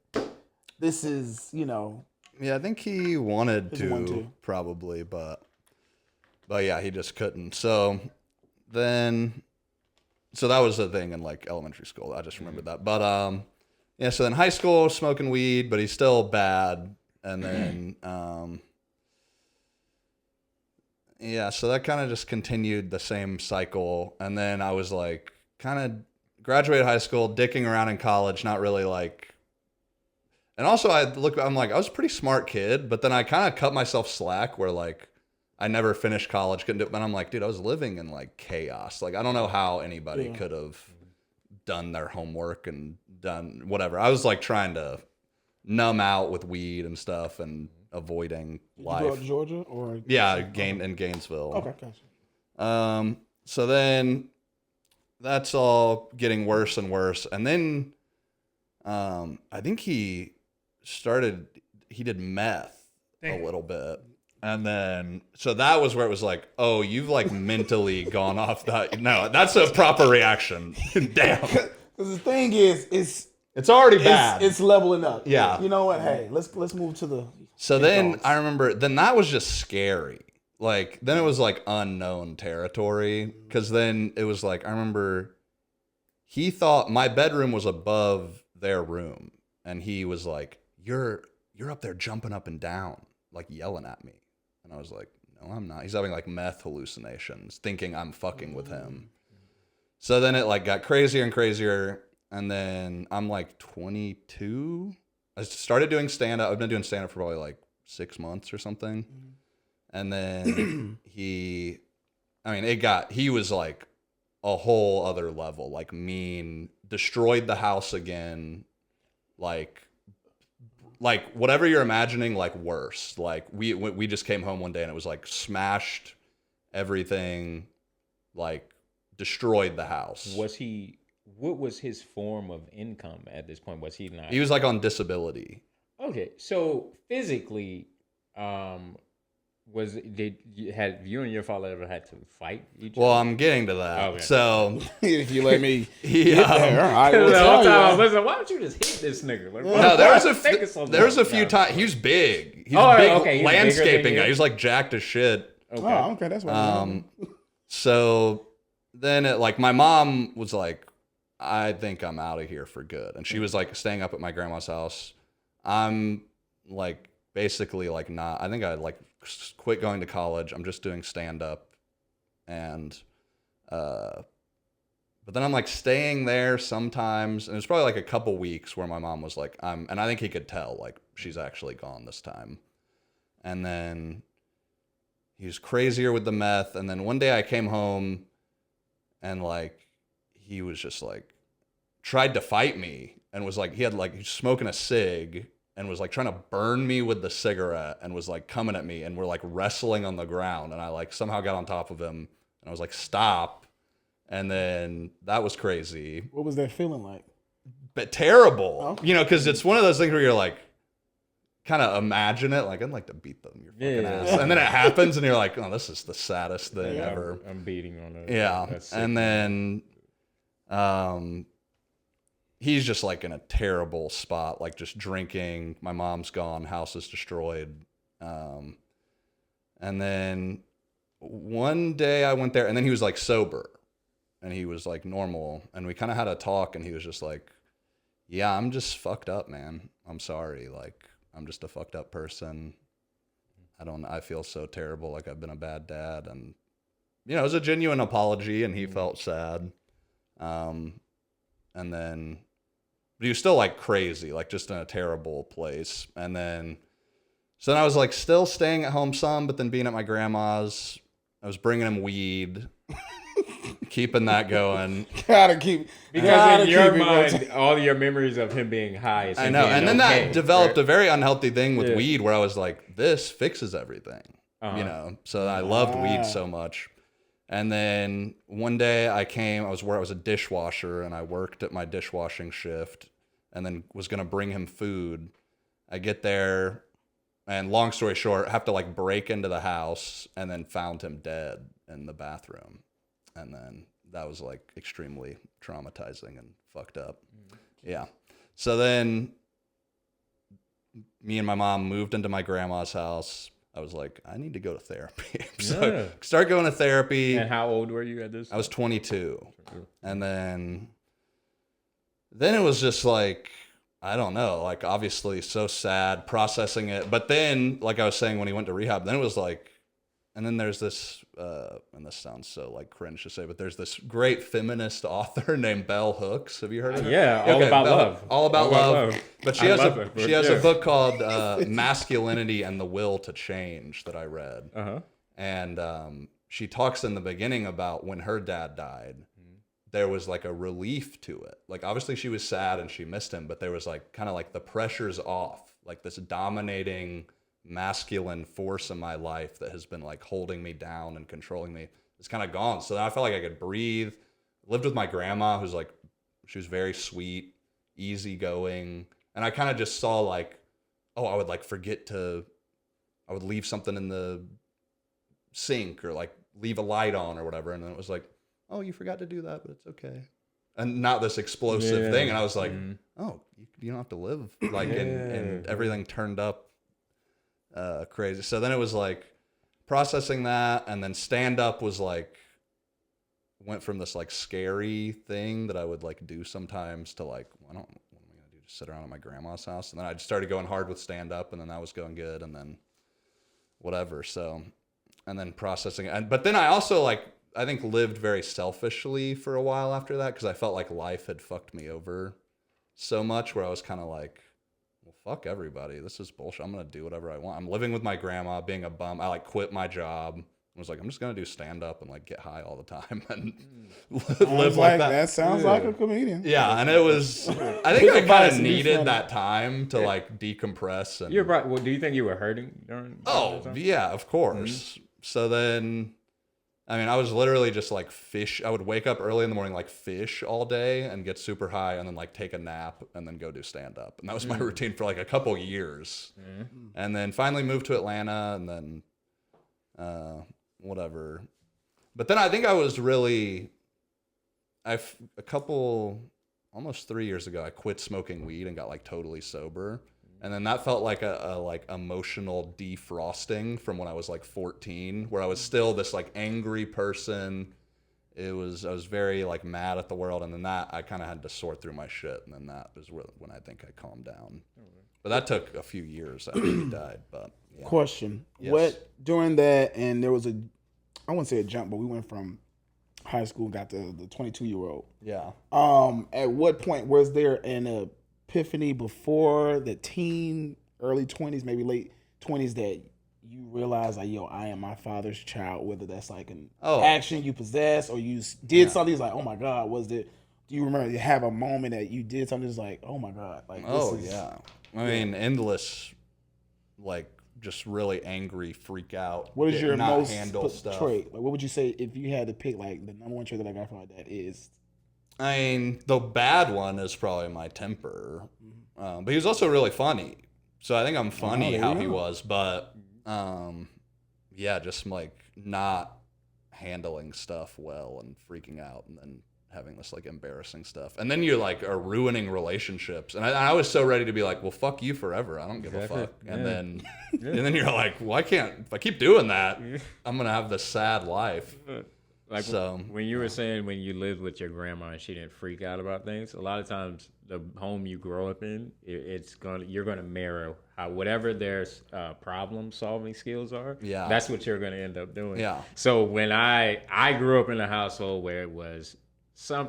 this is, Yeah, I think he wanted He wanted to, to. probably, but yeah, he just couldn't. So that was the thing in like elementary school. I just remembered that. But yeah, so then high school, smoking weed, but he's still bad. And then yeah, so that kind of just continued the same cycle. And then I was like kind of graduated high school, dicking around in college, not really like. And also I'm like, I was a pretty smart kid, but then I kind of cut myself slack where like I never finished college, couldn't do it. But I'm like, dude, I was living in like chaos. Like, I don't know how anybody could have done their homework and done whatever. I was like trying to numb out with weed and stuff and avoiding life. You grew up in Georgia or Yeah, in Gainesville. Okay, gotcha. So then that's all getting worse and worse. And then I think he did meth a little bit. And then, so that was where it was like, oh, you've like mentally gone off that. No, that's a proper reaction. Damn. Because the thing is, It's already bad. it's leveling up. Yeah. You know what? Hey, let's move to the. So then thoughts. I remember, then that was just scary. Like, then it was like unknown territory. Because then it was like, I remember he thought my bedroom was above their room. And he was like, you're up there jumping up and down, like yelling at me. And I was like, no, I'm not. He's having like meth hallucinations, thinking I'm fucking with him. So then it like got crazier and crazier. And then I'm like 22. I started doing stand-up. I've been doing stand-up for probably like 6 months or something. And then he was like a whole other level, like mean, destroyed the house again, like whatever you're imagining, like worse. Like we just came home one day and it was like smashed everything, like destroyed the house. What was his form of income at this point? Was he not? He was like on disability. Okay, so physically, had you and your father ever had to fight each Well, other? I'm getting to that. Okay. So If you let me he, get there, I will The whole tell time I was you. listening, why don't you just hit this nigga? Like, no, there was there a few times. He was big. He's Oh, a big okay, he's bigger landscaping than you? guy. He's like jacked as shit. Oh, okay, that's what. So then it like my mom was like, I think I'm out of here for good. And she was like staying up at my grandma's house. I'm like basically like not, I think I like quit going to college. I'm just doing stand up. And but then I'm like staying there sometimes, and it's probably like a couple weeks where my mom was like, and I think he could tell like she's actually gone this time. And then he was crazier with the meth. And then one day I came home and like he was just like tried to fight me and was like, he was smoking a cig and was like trying to burn me with the cigarette and was like coming at me, and we're like wrestling on the ground, and I like somehow got on top of him and I was like, stop. And then that was crazy, What was that feeling like? but terrible, Okay. you know, because it's one of those things where you're like, kind of imagine it, like I'd like to beat them, your fucking Yeah. ass, and then it happens, and you're like, oh, this is the saddest thing ever. I'm beating on it. Yeah, and then, he's just like in a terrible spot, like just drinking. My mom's gone, house is destroyed, and then one day I went there, and then he was like sober, and he was like normal, and we kind of had a talk, and he was just like, yeah, I'm just fucked up, man. I'm sorry, like I'm just a fucked up person. I feel so terrible, like I've been a bad dad, and it was a genuine apology, and he felt sad. And then, but he was still like crazy, like just in a terrible place. And then, so then I was like still staying at home some, but then being at my grandma's, I was bringing him weed, keeping that going. Gotta keep because in your mind, all your memories of him being high. Is I know, and then that developed a very unhealthy thing with weed, where I was like, "This fixes everything," So I loved weed so much. And then one day I was a dishwasher, and I worked at my dishwashing shift, and then was gonna bring him food. I get there, and long story short, have to like break into the house, and then found him dead in the bathroom. And then that was like extremely traumatizing and fucked up. Yeah. So then me and my mom moved into my grandma's house. I was like, I need to go to therapy. So start going to therapy. And how old were you at this? I was 22. And then it was just like, I don't know, like obviously so sad processing it. But then, like I was saying, when he went to rehab, then it was like, and then there's this, and this sounds so like cringe to say, but there's this great feminist author named Bell Hooks. Have you heard of her? Yeah, All About Love. All About Love. But she has a book called Masculinity and the Will to Change that I read. And she talks in the beginning about when her dad died, there was like a relief to it. Like obviously she was sad and she missed him, but there was like kind of like the pressure's off, like this dominating masculine force in my life that has been like holding me down and controlling me. It's kind of gone. So then I felt like I could breathe. Lived with my grandma, who's like, she was very sweet, easygoing. And I kind of just saw like, oh, I would like I would leave something in the sink or like leave a light on or whatever. And then it was like, oh, you forgot to do that, but it's okay. And not this explosive thing. And I was like, oh, you don't have to live like, and everything turned up crazy. So then it was like processing that, and then stand up was like, went from this like scary thing that I would like do sometimes to like, what am I gonna do? Just sit around at my grandma's house. And then I just started going hard with stand up, and then that was going good, and then whatever. So, and then processing it. But then I also like, I think lived very selfishly for a while after that, because I felt like life had fucked me over so much, where I was kind of like, well, fuck everybody. This is bullshit. I'm going to do whatever I want. I'm living with my grandma, being a bum. I like quit my job. I was like, I'm just going to do stand up and like get high all the time and live like that. That sounds like a comedian. Yeah. And it was, I think I kind of needed that time to like decompress. And, You're right. Well, do you think you were hurting during that time? Yeah, of course. So then, I mean, I was literally just like fish. I would wake up early in the morning, like fish all day and get super high, and then like take a nap and then go do stand up. And that was my routine for like a couple years. And then finally moved to Atlanta, and then whatever. But then I think I was really, almost 3 years ago, I quit smoking weed and got like totally sober. And then that felt like a like emotional defrosting from when I was like 14, where I was still this like angry person. I was very like mad at the world, and then that I kind of had to sort through my shit, and then that was when I think I calmed down. But that took a few years after he died. But yeah. Question: Yes. What during that? And there was I wouldn't say a jump, but we went from high school, got to the 22-year-old. Yeah. At what point was there an epiphany before the early 20s, maybe late 20s, that you realize like, yo, I am my father's child, whether that's like an action you possess or you did something, it's like, oh my God, do you remember you have a moment that you did something that's like, oh my God, like yeah. I mean, endless, like just really angry freak out. What is your most stuff. trait? Like, what would you say if you had to pick like the number one trait that I got from my dad is? I mean, the bad one is probably my temper. But he was also really funny. So I think I'm funny there how you he go. was, but yeah, just like not handling stuff well and freaking out and then having this like embarrassing stuff. And then you like are ruining relationships. And I was so ready to be like, well, fuck you forever. I don't give a fuck. And then you're like, well, if I keep doing that, I'm going to have this sad life. Like So, when you were saying when you lived with your grandma and she didn't freak out about things, a lot of times the home you grow up in, you're gonna mirror how whatever their problem solving skills are. Yeah. That's what you're gonna end up doing. Yeah. So when I grew up in a household where it was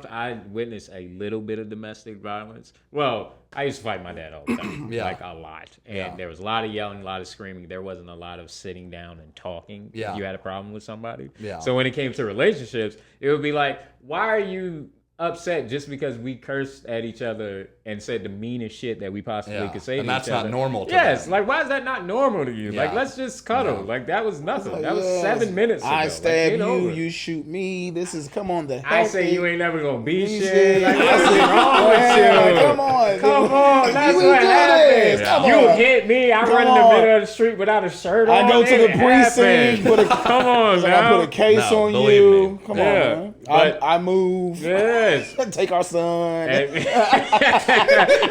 I witnessed a little bit of domestic violence. Well, I used to fight my dad all the time, Yeah. like a lot. And there was a lot of yelling, a lot of screaming. There wasn't a lot of sitting down and talking Yeah. if you had a problem with somebody. Yeah. So when it came to relationships, it would be like, why are you upset just because we cursed at each other and said the meanest shit that we possibly could say And to that's each not other? normal to Yes, them. like why is that not normal to you? Yeah. Like let's just cuddle. No. Like that was nothing. Like, that was yes, 7 minutes ago. I Like, stab get over you, it. you shoot me. This is come on the. I say you ain't never gonna be Be shit. shit. Like, what's Yeah, wrong with like, you? come on, Come dude. on, that's We what do happens. this. Come You on. hit me, I Come run in the on. middle of the street without a shirt on. I go to It the precinct, happened. put a, Come on, like, I now. put a case No, on believe you. me. Come Yeah, on, man. but- I move. Yes. Take our son.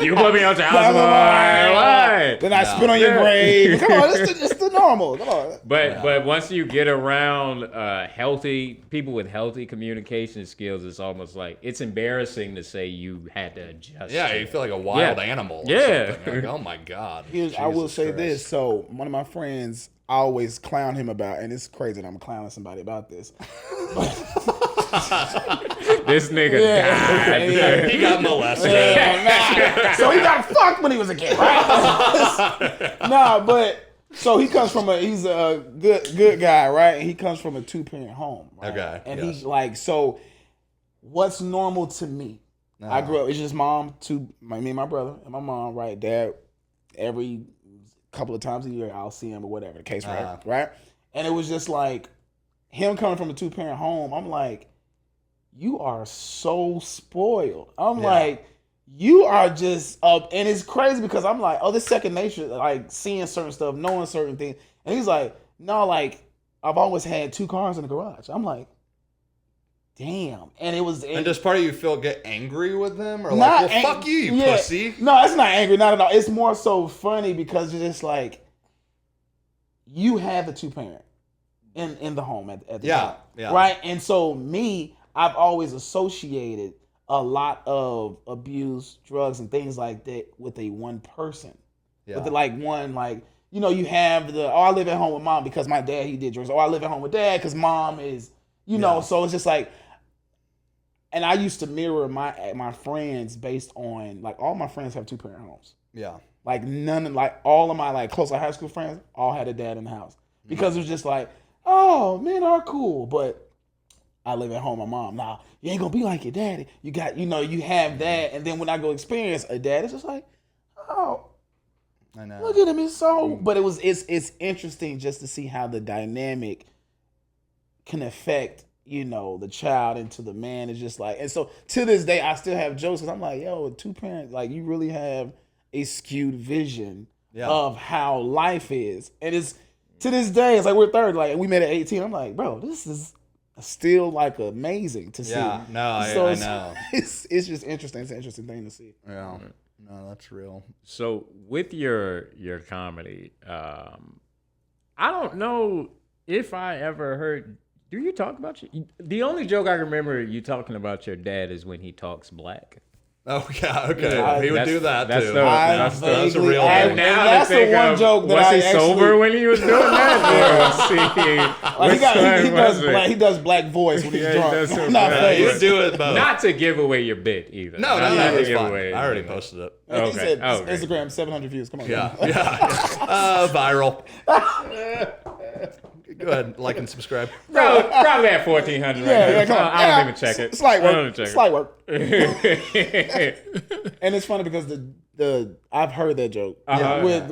You put me on child Blah, blah, blah. support. Why? Then I spit on your Yeah. grave. Come on, it's the normal. Come on. But once you get around healthy people with healthy communication skills, it's almost like it's embarrassing to say you had to adjust. Yeah, to you it. feel like a wild Yeah. animal. Or Yeah. something. Like, oh my God. I will Jesus say Christ. this. So one of my friends, I always clown him about, and it's crazy that I'm clowning somebody about this. This nigga died. Yeah. He got molested. So he got fucked when he was a kid, right? Nah, but so he's a good guy, right? He comes from a 2-parent home, right? Okay, And yes. he's like, so what's normal to me? I grew up, it's just me and my brother and my mom, right? Dad, every couple of times a year, I'll see him or whatever the case, right? And it was just like, him coming from a 2-parent home, I'm like, you are so spoiled. I'm like, you are just up. And it's crazy because I'm like, oh, this second nature, like seeing certain stuff, knowing certain things. And he's like, no, like, I've always had 2 cars in the garage. I'm like, damn. And And does part of you get angry with them? Or not like, well, fuck you, yeah. pussy? No, it's not angry, not at all. It's more so funny because it's just like, you have the 2-parent in the home at the time. Yeah. Right? And so I've always associated a lot of abuse, drugs, and things like that with a one person. Yeah. With the, like one, like, you know, you have I live at home with mom because my dad, he did drugs. Or I live at home with dad because mom is, you know, so it's just like, and I used to mirror my friends based on, like, all my friends have 2-parent homes. Yeah. Like all of my like closer high school friends all had a dad in the house because it was just like, oh, men are cool, but I live at home with my mom. Nah, you ain't gonna be like your daddy. You got, you know, you have that, and then when I go experience a dad, it's just like, oh, I know. look at him, it's so. But it's interesting just to see how the dynamic can affect, you know, the child into the man. It's just like, and so to this day, I still have jokes because I'm like, yo, 2-parent, like, you really have a skewed vision of how life is, and it's to this day, it's like we're 30, like we met at 18. I'm like, bro, this is still like amazing to see. Yeah, no, I know. It's just interesting. It's an interesting thing to see. Yeah. No, that's real. So with your comedy, I don't know if I ever heard. Do you talk about the only joke I remember you talking about your dad is when he talks black. Oh, yeah, okay. Yeah, he would do that, that's too. the- That's a real I- thing. Now that's to the think one of, joke that was I he sober actually- when he was doing that? Like See, he does black voice when he's Yeah, he drunk. does so Not bad. face. He would do it both. not to give away your bit either. No, Not to it's give fine. away I already anything. posted it. He Okay. said Okay. Instagram 700 views. Come on. Yeah. man. Viral. Go ahead, like and subscribe. Probably at 1,400 right Yeah, now. come on. I don't even check it. Slight I don't work. even check Slight work. it. And it's funny because the I've heard that joke Uh-huh. with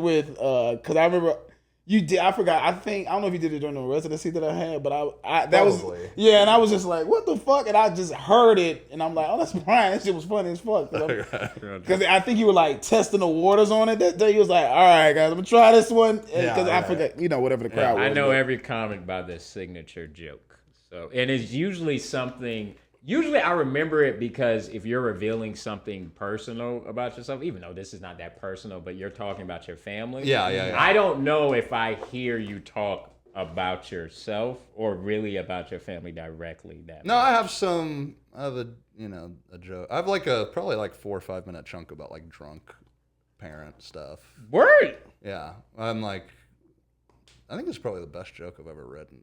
because I remember You did. I forgot. I don't know if you did it during the residency that I had, but that Probably. was and I was just like, what the fuck? And I just heard it, and I'm like, oh, that's Brian. That shit was funny as fuck. Because I think you were like testing the waters on it that day. He was like, all right, guys, I'm gonna try this one because I forgot, whatever the crowd was. I know every comic by their signature joke. So, and it's usually something. Usually I remember it because if you're revealing something personal about yourself, even though this is not that personal, but you're talking about your family. Yeah. I don't know if I hear you talk about yourself or really about your family directly. No, I have a joke. I have probably 4 or 5 minute chunk about like drunk parent stuff. Word. Yeah. I'm like, I think it's probably the best joke I've ever written,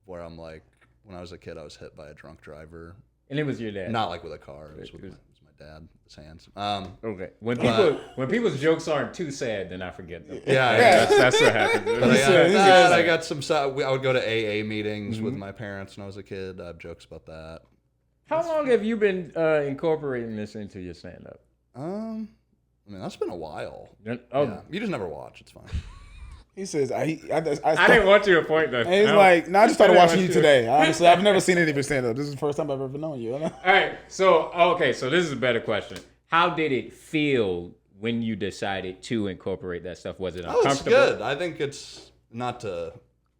where I'm like, when I was a kid, I was hit by a drunk driver. And it was your dad. Not like with a car. It was my dad. His hands. Okay. When people's jokes aren't too sad, then I forget them. Yeah. That's what happens. But I got some. I would go to AA meetings with my parents when I was a kid. I have jokes about that. How long have you been incorporating this into your stand-up? I mean, that's been a while. Oh, Yeah. You just never watch. It's fine. He says, I didn't want you to point that. And he's like, no, I just started watching you today. Honestly, I've never seen any of your stand-up. This is the first time I've ever known you. All right, so this is a better question. How did it feel when you decided to incorporate that stuff? Was it uncomfortable? It's good. I think it's not to,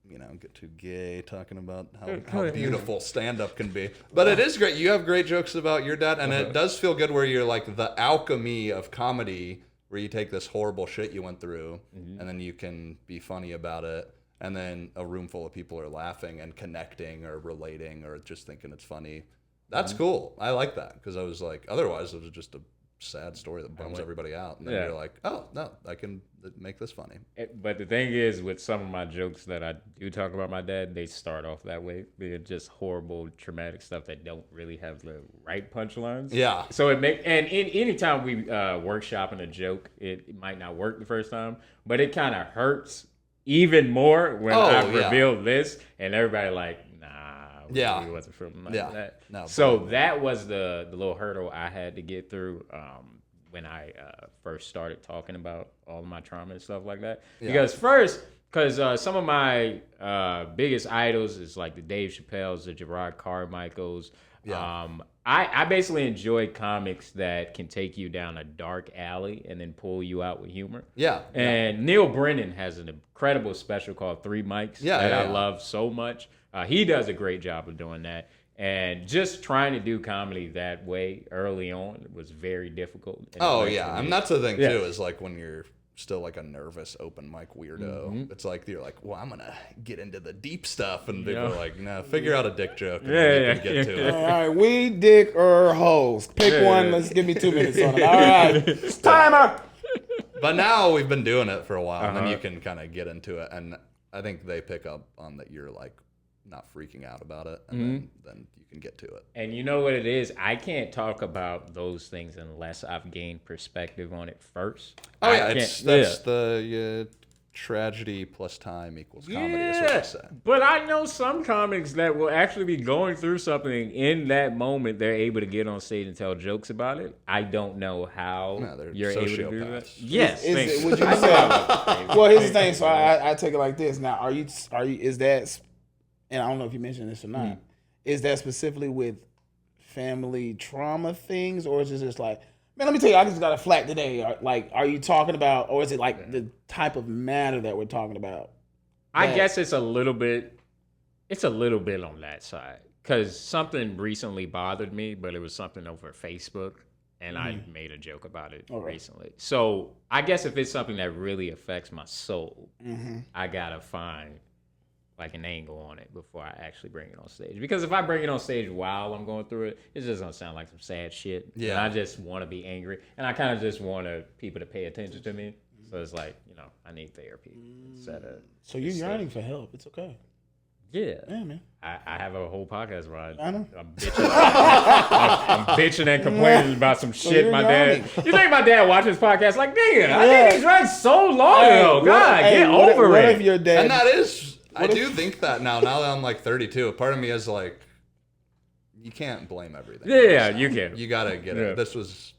get too gay talking about how beautiful stand-up can be. But it is great. You have great jokes about your dad, and it does feel good where you're like the alchemy of comedy, where you take this horrible shit you went through, and then you can be funny about it, and then a room full of people are laughing and connecting or relating or just thinking it's funny. That's cool. I like that, because I was like, otherwise it was just a sad story that bums everybody out. And then you're like, oh, no, I can make this funny. But the thing is, with some of my jokes that I do talk about my dad, they start off that way. They're just horrible, traumatic stuff that don't really have the right punchlines. Yeah. So anytime we workshop in a joke, it might not work the first time, but it kind of hurts even more when I reveal this, and everybody like, it wasn't from that. No, so that was the little hurdle I had to get through when I first started talking about all of my trauma and stuff like that. Yeah. Because some of my biggest idols is like the Dave Chappelle's, the Gerard Carmichael's. Yeah. I basically enjoy comics that can take you down a dark alley and then pull you out with humor. Yeah. And Neil Brennan has an incredible special called 3 Mics that I love so much. He does a great job of doing that. And just trying to do comedy that way early on was very difficult. And that's the thing too, is like when you're still like a nervous open mic weirdo, it's like you're like, well, I'm gonna get into the deep stuff, and people are like, no, figure out a dick joke and then you can get to it. All right, weed, dick, or hoes. Pick one. Let's give me 2 minutes on it. All right, timer. But now we've been doing it for a while, and then you can kind of get into it, and I think they pick up on that you're like not freaking out about it, and then you can get to it. And you know what it is? I can't talk about those things unless I've gained perspective on it first. Oh yeah, that's the tragedy plus time equals comedy. Is what I say. But I know some comics that will actually be going through something in that moment. They're able to get on stage and tell jokes about it. I don't know how you're able to do that. Yes. Would you say? Well, here's the thing. So I take it like this. Now, is that? And I don't know if you mentioned this or not. Is that specifically with family trauma things, or is it just like, man, let me tell you, I just got a flat today? Are you talking about, or is it like the type of matter that we're talking about? I guess it's a little bit on that side, because something recently bothered me, but it was something over Facebook, and I made a joke about it recently. So I guess if it's something that really affects my soul, I gotta find like an angle on it before I actually bring it on stage. Because if I bring it on stage while I'm going through it, it's just gonna sound like some sad shit. Yeah. And I just want to be angry, and I kind of just want people to pay attention to me. So it's like, I need therapy instead of. So you're yearning for help. It's okay. Yeah. Yeah, man. I have a whole podcast where I know. I'm bitching and complaining about some shit my dad. You think my dad watches podcasts like, nigga, I think he drank so long ago. God, get over it. What if your dad? And that is. I do think that now that I'm like 32, a part of me is like, you can't blame everything. Yeah, you can. You gotta get Yeah. it. This was,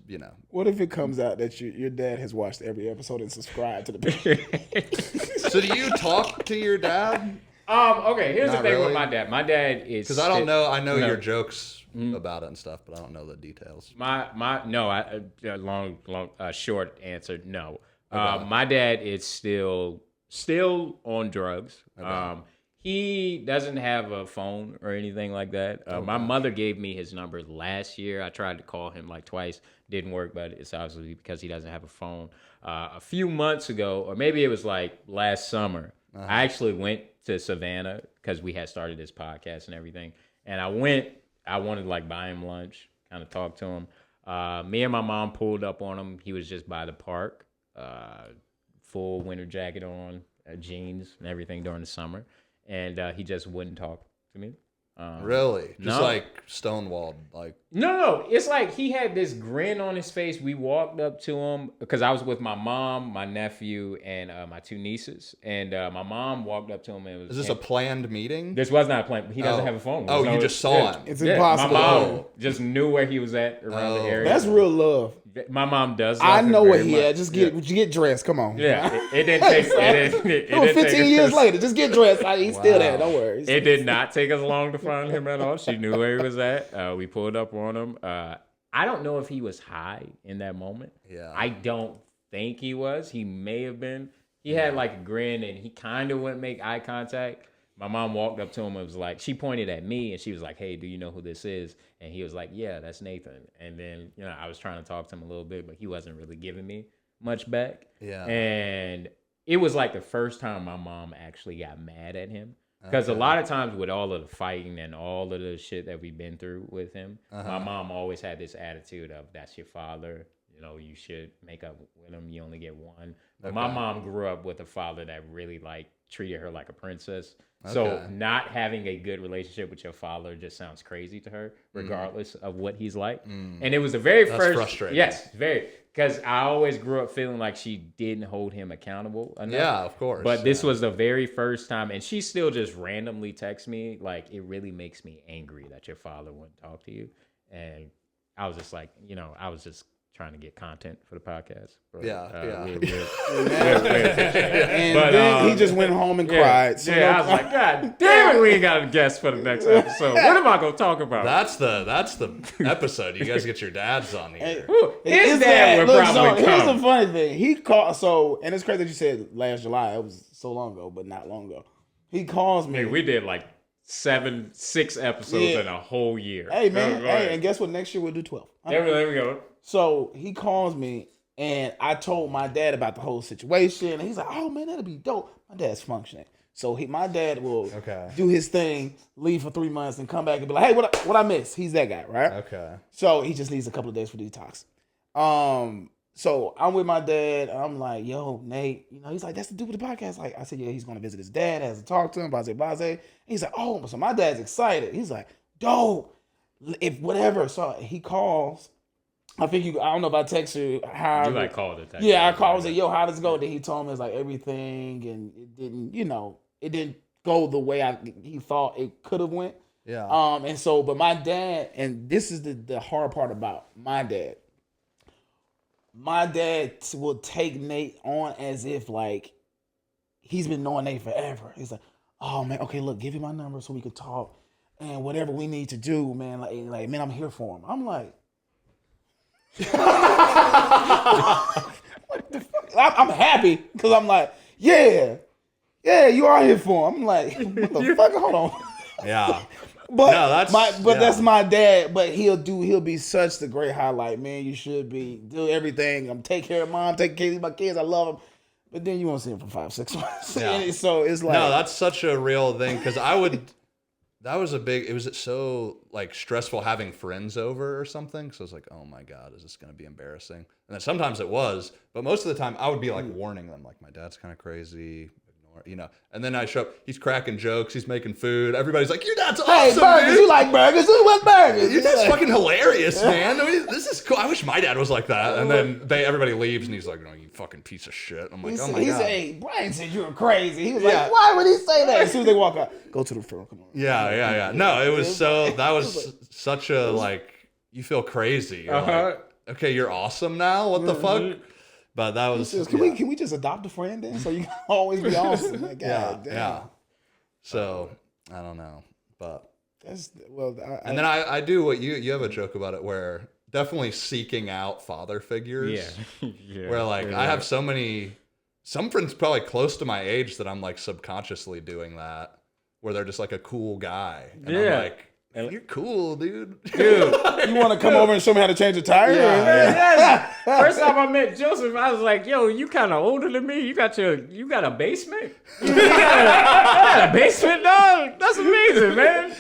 What if it comes out that your dad has watched every episode and subscribed to the page? So do you talk to your dad? Okay, here's the Not thing really? with my dad. My dad is Because I don't know. I know No. your jokes about it and stuff, but I don't know the details. Short answer, no. Okay. My dad is still on drugs. Okay. He doesn't have a phone or anything like that. My Okay. mother gave me his number last year. I tried to call him like twice, didn't work, but it's obviously because he doesn't have a phone. A few months ago, or maybe it was like last summer, I actually went to Savannah because we had started this podcast and everything. And I wanted to like buy him lunch, kind of talk to him. Me and my mom pulled up on him. He was just by the park, full winter jacket on, jeans and everything during the summer. And he just wouldn't talk to me. Really? Just no. like stonewalled, like. No. It's like he had this grin on his face. We walked up to him because I was with my mom, my nephew, and my two nieces. And my mom walked up to him and was. Is this a planned meeting? This was not a plan. He doesn't have a phone. Oh, you just saw him. It's impossible. My mom just knew where he was at around the area. That's real love. My mom does. Love I him know very where he much. at. Just get dressed. Come on. Yeah, it didn't take. It didn't 15 take years us- later, just get dressed. He's still there. Don't worry. It did not take us long to find him at all. She knew where he was at. We pulled up on him. I don't know if he was high in that moment. Yeah. I don't think he was. He may have been. He had like a grin and he kind of wouldn't make eye contact. My mom walked up to him and was like, she pointed at me and she was like, "Hey, do you know who this is?" And he was like, "Yeah, that's Nathan." And then, I was trying to talk to him a little bit, but he wasn't really giving me much back. Yeah. And it was like the first time my mom actually got mad at him. Because a lot of times with all of the fighting and all of the shit that we've been through with him, my mom always had this attitude of, that's your father. You should make up with him. You only get one. But my mom grew up with a father that really treated her like a princess. So not having a good relationship with your father just sounds crazy to her, regardless of what he's like. And it was the very first. Frustrating. Yes, very. Because I always grew up feeling like she didn't hold him accountable enough. Yeah, of course. But this was the very first time, and she still just randomly texts me, like, it really makes me angry that your father wouldn't talk to you. And I was just like, I was just trying to get content for the podcast. But, Yeah. And But, then he just went home and cried. So I was like, God damn it, we ain't got a guest for the next episode. What am I going to talk about? That's the episode. You guys get your dads on here. Ooh, his His dad would look, probably here's the come. funny thing. He called, and it's crazy that you said last July. It was so long ago, but not long ago. He calls me. Hey, we did like 6 episodes Yeah. in a whole year. Hey, man. Go ahead. And guess what? Next year we'll do 12. There we go. So he calls me, and I told my dad about the whole situation, and he's like, "Oh man, that'll be dope." My dad's functioning, so my dad will do his thing, leave for 3 months, and come back and be like, "Hey, what I miss?" He's that guy, right? Okay. So he just needs a couple of days for detox. So I'm with my dad. I'm like, "Yo, Nate," he's like, "That's the dude with the podcast." Like I said, "Yeah, he's gonna visit his dad. Has to talk to him." Blase. He's like, "Oh," so my dad's excited. He's like, "Dope, if whatever." So he calls. I don't know if I text you how. You called it. Yeah, I called. I was like, "Yo, how does it go?" Then he told me it's like everything, and it didn't, it didn't go the way he thought it could have went. Yeah. And so, but my dad, and this is the hard part about my dad. My dad will take Nate on as if like he's been knowing Nate forever. He's like, "Oh man, okay, look, give him my number so we can talk, and whatever we need to do, man. Like man, I'm here for him." I'm like. What the fuck? I'm happy because I'm like, yeah, you are here for him. I'm like, what the fuck? Hold on. Yeah. But No, that's my dad. But he'll be such the great highlight, man. You should do everything. I'm take care of mom, take care of my kids. I love them. But then you won't see him for 5-6 months. Yeah. So it's like No, that's such a real thing because it was so like stressful having friends over or something. So I was like, oh my God, is this going to be embarrassing? And then sometimes it was, but most of the time I would be like warning them, like my dad's kind of crazy, anymore, you know. And then I show up, he's cracking jokes, he's making food. Everybody's like, "Your dad's Hey, awesome, burgers, dude. you like burgers? Who wants burgers? Your dad's fucking hilarious, man. I mean, this is cool. I wish my dad was like that." And then everybody leaves, and he's like, "No, you fucking piece of shit." I'm like, "Oh my He god." said, "Hey, Brian said you were crazy." He was Yeah. like, "Why would he say that?" As soon as they walk out, go to the front. Come on. Yeah. No, it was that was such a like, you feel crazy. You're like, okay, you're awesome now. What the fuck? But that was. Can we just adopt a friend then, so you can always be awesome? Like, God damn. Yeah. So I don't know, but That's and then I do what you have a joke about it where definitely seeking out father figures. Yeah. Where like I have some friends probably close to my age that I'm like subconsciously doing that, where they're just like a cool guy, and I'm like, "You're cool, dude." You want to come over and show me how to change a tire? Yes. First time I met Joseph, I was like, "Yo, you kind of older than me. You got a basement? You got a basement, dog? That's amazing, man.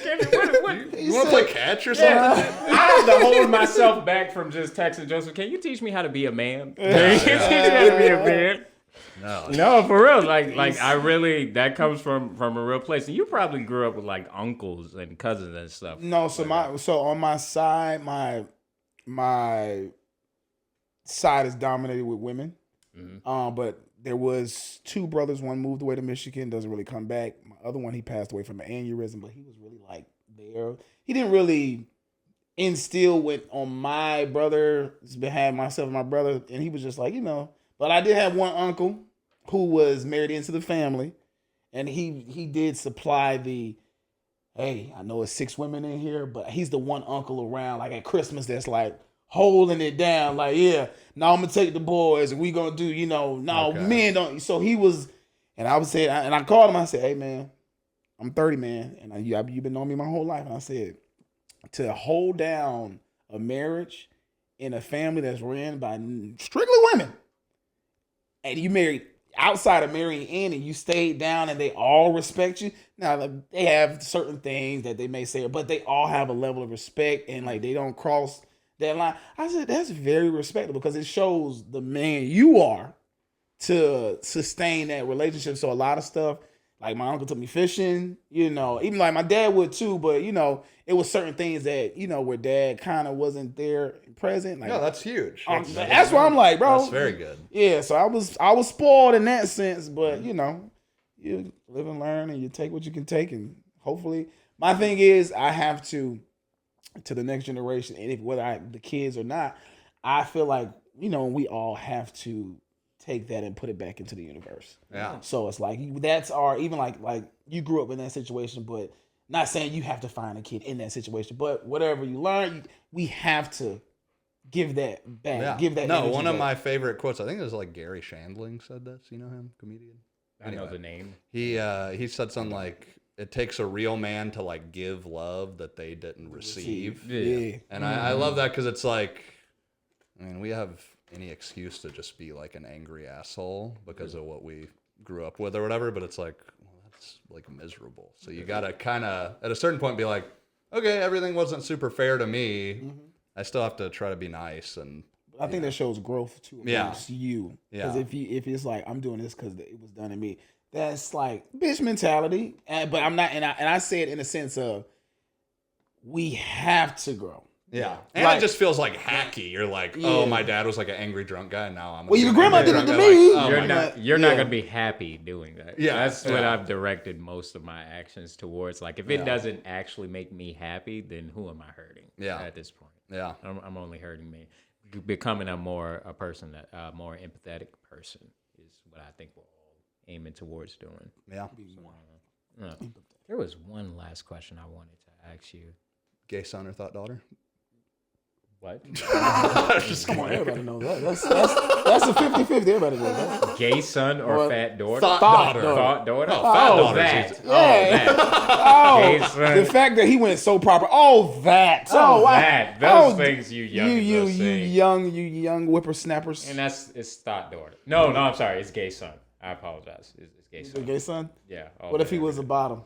You want to play catch or something? I had to hold myself back from just texting Joseph. Can you teach me how to be a man? Can you teach me how to be a man? No, for real. Like I really, that comes from a real place. And you probably grew up with like uncles and cousins and stuff. No, so on my side, my side is dominated with women. But there was 2 brothers. One moved away to Michigan, doesn't really come back. My other one, he passed away from an aneurysm, but he was really like there. He didn't really instill on my brother's behalf, myself and my brother, and he was just like, you know. But I did have one uncle who was married into the family, and he did supply the, hey, I know it's 6 women in here, but he's the one uncle around, like at Christmas, that's like holding it down, like, yeah, now I'm gonna take the boys, and we gonna do, you know, men don't. So he was, and I would say, and I called him, I said, "Hey man, I'm 30, man, and you've been knowing me my whole life," and I said, to hold down a marriage in a family that's ran by strictly women, and you married outside of marrying in, and you stayed down, and they all respect you. Now they have certain things that they may say, but they all have a level of respect, and like they don't cross that line. I said that's very respectable because it shows the man you are to sustain that relationship. So a lot of stuff, like my uncle took me fishing, you know, even like my dad would too, but you know, it was certain things that, you know, where dad kind of wasn't there present. Like, No, that's huge. That's why I'm like, bro. That's very good. Yeah, so I was spoiled in that sense, but you know, you live and learn, and you take what you can take, and hopefully, my thing is I have to the next generation, and whether the kids or not, I feel like, you know, we all have to take that and put it back into the universe. Yeah. So it's like that's our, even like you grew up in that situation, but not saying you have to find a kid in that situation, but whatever you learn, we have to give that back. Yeah. Give that. No, one of back. my favorite quotes, I think it was like Gary Shandling said this. You know him, comedian? Anyway, I know the name. He said something like, it takes a real man to like give love that they didn't receive. Yeah. And I love that because it's like, I mean, we have any excuse to just be like an angry asshole because of what we grew up with or whatever, but it's like, well, that's like miserable. So you gotta kind of at a certain point be like, okay, everything wasn't super fair to me. I still have to try to be nice. And I think that shows growth too. Yeah. It's you. Yeah. Because if it's like, I'm doing this because it was done to me, that's like bitch mentality. But I'm not, and I say it in a sense of we have to grow. Yeah. And Like, it just feels like hacky. You're like, oh, my dad was like an angry drunk guy, and now I'm well, your grandma did it to me. You're not gonna be happy doing that. Yeah. That's what I've directed most of my actions towards. Like, if it doesn't actually make me happy, then who am I hurting? Yeah. At this point, Yeah. I'm only hurting me. Becoming a more empathetic person is what I think we're all aiming towards doing. Yeah. There was one last question I wanted to ask you. Gay son or thought daughter? What? Just Come on, everybody knows that. That's a 50-50. Everybody knows that. Gay son or fat daughter? Thought daughter. Thought daughter? Oh, fat daughter's that. easy. Gay son. The fact that he went so proper. That. That. Those things you young you young whippersnappers. And it's thought daughter. No, I'm sorry. It's gay son. I apologize. It's gay The son. gay son. Yeah. What if he was a bottom?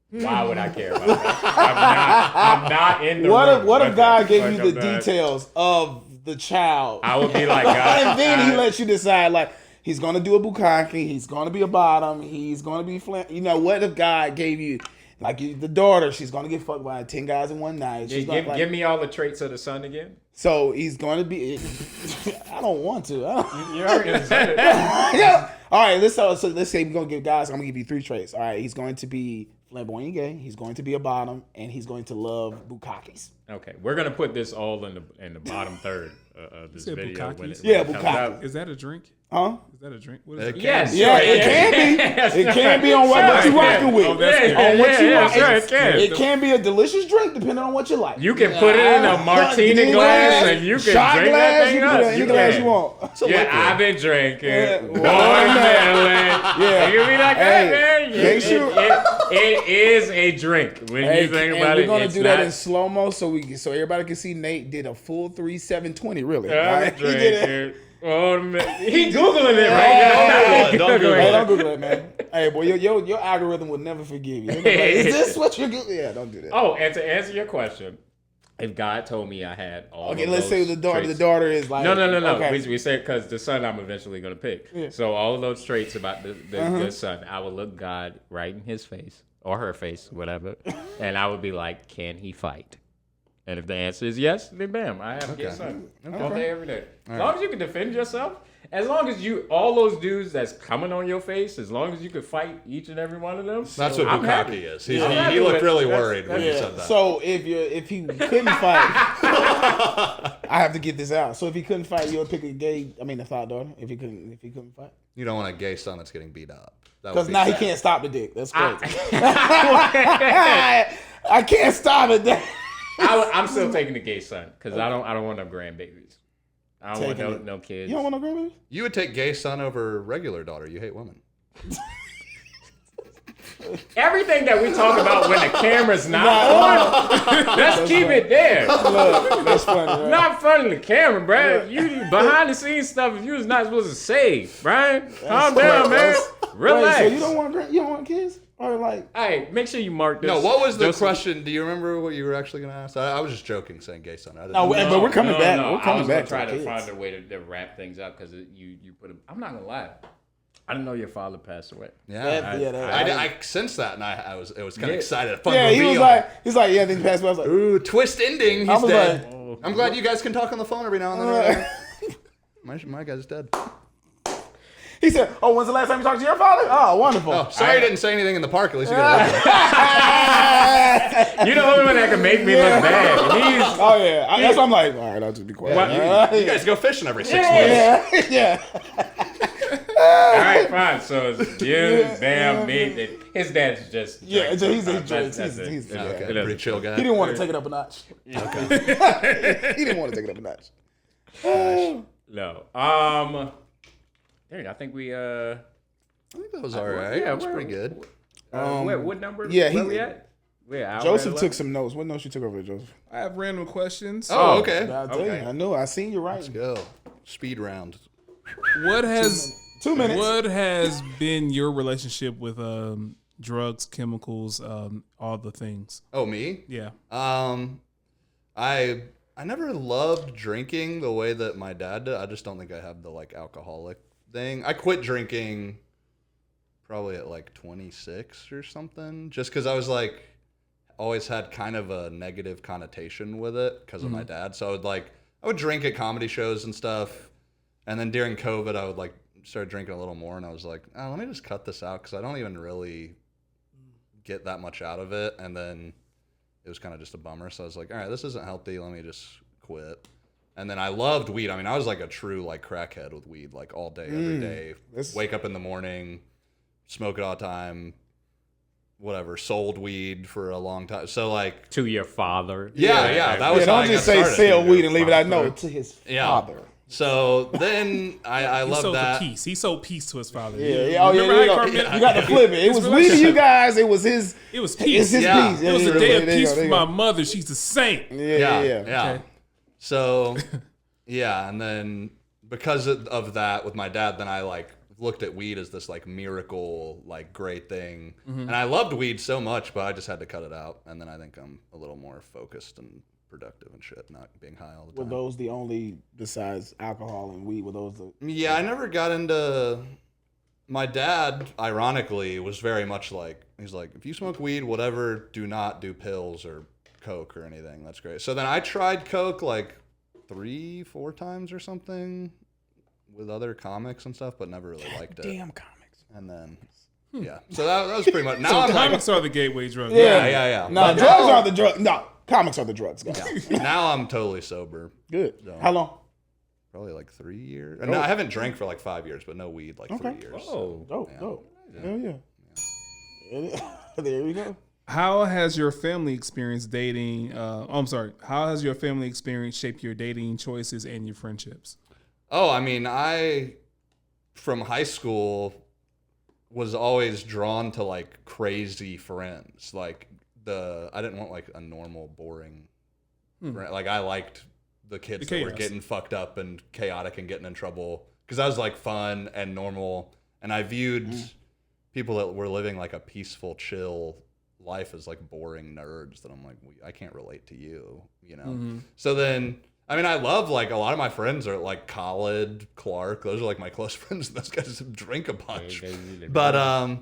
Why would I care about that? I'm not in the room. What if God gave Like, you the details of the child? I would be like, God. And then he lets you decide, like, He's gonna do a bukkake. He's gonna be a bottom. He's gonna be flint. You know what if God gave you like the daughter? She's gonna get fucked by 10 guys in one night. She's gonna, Give me all the traits of the son again. So he's gonna be. I don't want to. You already said it. Yeah. All right. Let's say we're gonna give guys. I'm gonna give you 3 traits. All right. He's going to be flamboyant gay. He's going to be a bottom, and he's going to love bukkakes. Okay, we're gonna put this all in the bottom third of this said video. bukkakes? Yeah, comes bukkake. out. Is that a drink? Huh? Is that a drink? What is it? Yes. Yeah, sure, it can be. It can be on what you rocking with. Oh, that's good. On what you yeah, like. sure, it can. It can be a delicious drink depending on what you like. You can put it in a martini glass and you can shot drink glass, that thing you can up. put it in any glass you want. Yeah, I've been drinking watermelon. Yeah. You can be like, hey, man. make sure- It is a drink when you think about it. We're gonna it's do that not in slow mo so everybody can see Nate did a full 3-7-20. Really, I'm right? He did it. drinking watermelon. He googling it right now. Don't Google Hey, it. don't Google it, man. Hey, boy, your algorithm will never forgive you. Like, is this what you're Googling? Yeah, don't do that. Oh, and to answer your question, if God told me I had all Okay, of let's say those the daughter. traits- The daughter is like No. Okay. We said because the son I'm eventually going to pick. Yeah. So all of those traits about the son, I would look God right in his face or her face, whatever, and I would be like, can he fight? And if the answer is yes, then bam, I have a good son. All day, every day. As long as you can defend yourself, as long as all those dudes that's coming on your face, as long as you could fight each and every one of them. That's what I'm happy. bukkake is. I'm He happy looked with- really that's- worried when you Yeah. said that. So if he couldn't fight, I have to get this out. So if he couldn't fight, you would pick a thought daughter. If he couldn't fight, You don't want a gay son that's getting beat up. because now he can't stop the dick. That's crazy. I can't stop it. I'm still taking the gay son because I don't want no grandbabies. I don't Taking want no kids. You don't want no grandbaby? You would take gay son over regular daughter. You hate women. Everything that we talk about when the camera's not on, let's keep it there. Look, that's funny. Right? Not front of the camera, bro. You behind the scenes stuff. If you was not supposed to say, Brian, calm down, man. Relax. Wait, so you don't want kids? Or like, Hey, make sure you mark this. No, what was the Joseph- question? Do you remember what you were actually going to ask? I was just joking saying gay son. I didn't No, know. but we're coming back. No, We're coming I was back gonna try to to the find kids. a way to wrap things up because you put a. I'm not gonna lie. I didn't know your father passed away. I sensed that, and it was kind of excited. Fun Yeah, reveal. he's like, yeah, then he passed away. I was like, Ooh, twist ending. I He's was dead. like, I'm glad you guys can talk on the phone every now and then. My guy's dead. he said, oh, when's the last time you talked to your father? Oh, wonderful. Oh, sorry I didn't say anything in the park. At least you got You're the only one that can make me look bad. Oh, yeah. That's why I'm like, all right, I'll just be quiet. You guys go fishing every 6 Yeah. months. Yeah. All right, fine. So it's you, Bam, me. His dad's just Yeah, so he's That's a it. he's Yeah. Okay, It is. pretty chill guy. He didn't want to take it up a notch. Okay. He didn't want to take it up a notch. No. Dang, I think we I think that was all right. yeah, That's pretty good. what number? yeah, where we at? We're hour Joseph and took some notes. What notes you took over there, Joseph? I have random questions. Oh, okay. I'll tell you. I know. I seen you right. Go. Speed round. What has 2 minutes. What has been your relationship with drugs, chemicals, all the things? Oh, me? Yeah. I never loved drinking the way that my dad did. I just don't think I have the like alcoholic thing. I quit drinking probably at like 26 or something, just because I was like always had kind of a negative connotation with it because of my dad. So I would drink at comedy shows and stuff, and then during COVID I would like start drinking a little more, and I was like, oh, let me just cut this out because I don't even really get that much out of it. And then it was kind of just a bummer. So I was like, all right, this isn't healthy. Let me just quit. And then I loved weed. I mean, I was like a true like crackhead with weed, like all day, every day. Wake up in the morning, smoke it all the time, whatever. Sold weed for a long time. So like, to your father. yeah, that was how Don't I just got say started. sell weed and leave it out. No, to his Yeah. father. So then I He loved sold that. the peace. He sold peace to his father. Yeah. Oh, Remember yeah. how You, Carmelo- you got to flip it. It was weed to you guys. It was his. It was It's peace. his Yeah. piece. It was a Yeah, day of there you peace go, there for you my go. mother. She's a saint. Yeah. Yeah. Okay. So, yeah, and then because of that with my dad, then I like looked at weed as this like miracle, like great thing, and I loved weed so much, but I just had to cut it out. And then I think I'm a little more focused and productive and shit, not being high all the Were time. those the only, besides alcohol and weed, were those the... Yeah, I never got into. My dad, ironically, was very much like, he's like, if you smoke weed, whatever, do not do pills or coke or anything. That's great. So then I tried coke like 3-4 times or something with other comics and stuff, but never really liked it. Damn comics. And then, yeah. So that was pretty much. Now I'm like, Comics are the gateway drug. yeah. No, But drugs now- are the drugs. No, comics are the drugs, guys. now I'm totally sober. Good. So- How long? Probably like 3 years. And I haven't drank for like 5 years, but no weed like 3 years. Oh, Dope. Hell yeah. There we go. How has your family experience dating? How has your family experience shaped your dating choices and your friendships? Oh, I mean, from high school was always drawn to like crazy friends. Like I didn't want like a normal, boring friend. Like I liked the kids that were chaos. getting fucked up and chaotic and getting in trouble because I was like fun and normal. And I viewed people that were living like a peaceful, chill life as like boring nerds that I'm like, I can't relate to you, you know? So then, I mean, I love like a lot of my friends are like Khaled, Clark. Those are like my close friends. Those guys drink a bunch. But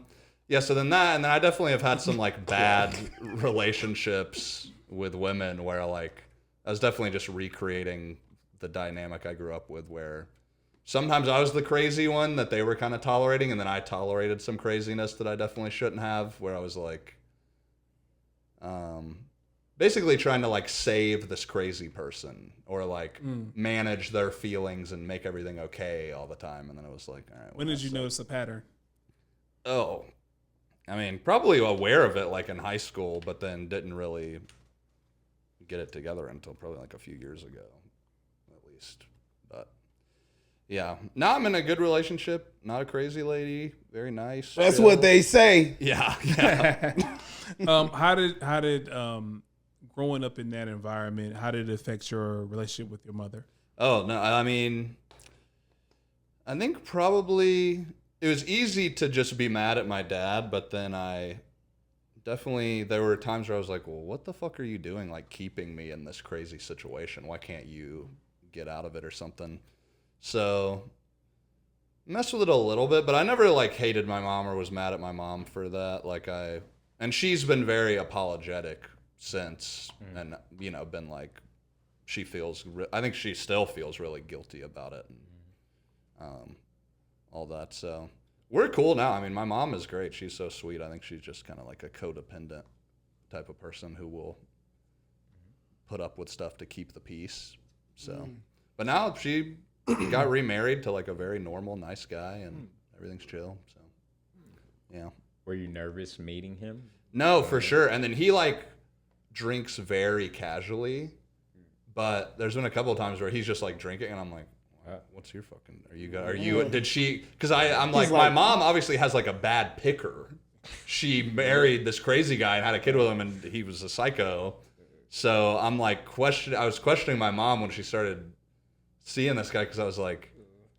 yeah, so then and then I definitely have had some like bad relationships with women where like I was definitely just recreating the dynamic I grew up with where sometimes I was the crazy one that they were kind of tolerating, and then I tolerated some craziness that I definitely shouldn't have, where I was like basically trying to like save this crazy person or like manage their feelings and make everything okay all the time. And then it was like, all right. When did you notice a pattern? Oh, I mean, probably aware of it like in high school, but then didn't really get it together until probably like a few years ago, at least. But yeah, now I'm in a good relationship. Not a crazy lady. Very nice. That's chill. what they say. Yeah. How did growing up in that environment, how did it affect your relationship with your mother? Oh no, I mean, I think probably it was easy to just be mad at my dad, but then there were times where I was like, well, what the fuck are you doing? Like keeping me in this crazy situation. Why can't you get out of it or something? So messed with it a little bit, but I never like hated my mom or was mad at my mom for that. And she's been very apologetic since and, you know, been like, I think she still feels really guilty about it and all that. So we're cool now. I mean, my mom is great. She's so sweet. I think she's just kind of like a codependent type of person who will put up with stuff to keep the peace. So, but now she got remarried to like a very normal, nice guy and everything's chill. So, yeah. Were you nervous meeting him? No, for sure. And then he like drinks very casually, but there's been a couple of times where he's just like drinking and I'm like, what's your fucking, did she, cause I'm like, my mom obviously has like a bad picker. She married this crazy guy and had a kid with him and he was a psycho. So I'm like I was questioning my mom when she started seeing this guy. Cause I was like,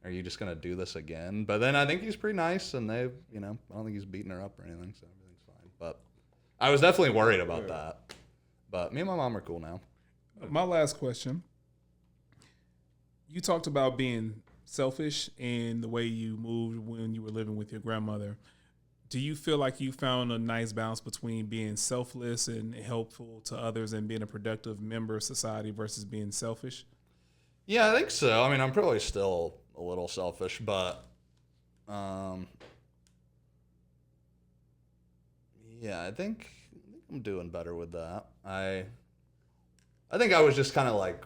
are you just going to do this again? But then I think he's pretty nice and I don't think he's beating her up or anything. So everything's fine. But I was definitely worried about that. But me and my mom are cool now. My last question. You talked about being selfish and the way you moved when you were living with your grandmother. Do you feel like you found a nice balance between being selfless and helpful to others and being a productive member of society versus being selfish? Yeah, I think so. I mean, I'm probably still a little selfish, but yeah, I think I'm doing better with that. I think I was just kind of like,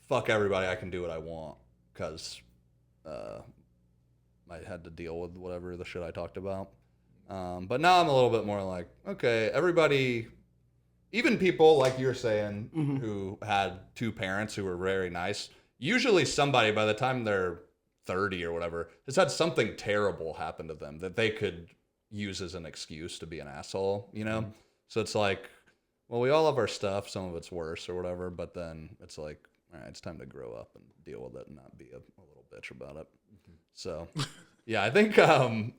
fuck everybody, I can do what I want, because I had to deal with whatever the shit I talked about. But now I'm a little bit more like, okay, everybody, even people like you're saying who had two parents who were very nice, usually somebody by the time they're 30 or whatever has had something terrible happen to them that they could use as an excuse to be an asshole, you know? So it's like, well, we all have our stuff, some of it's worse or whatever, but then it's like, all right, it's time to grow up and deal with it and not be a little bitch about it. So, yeah, I think I'm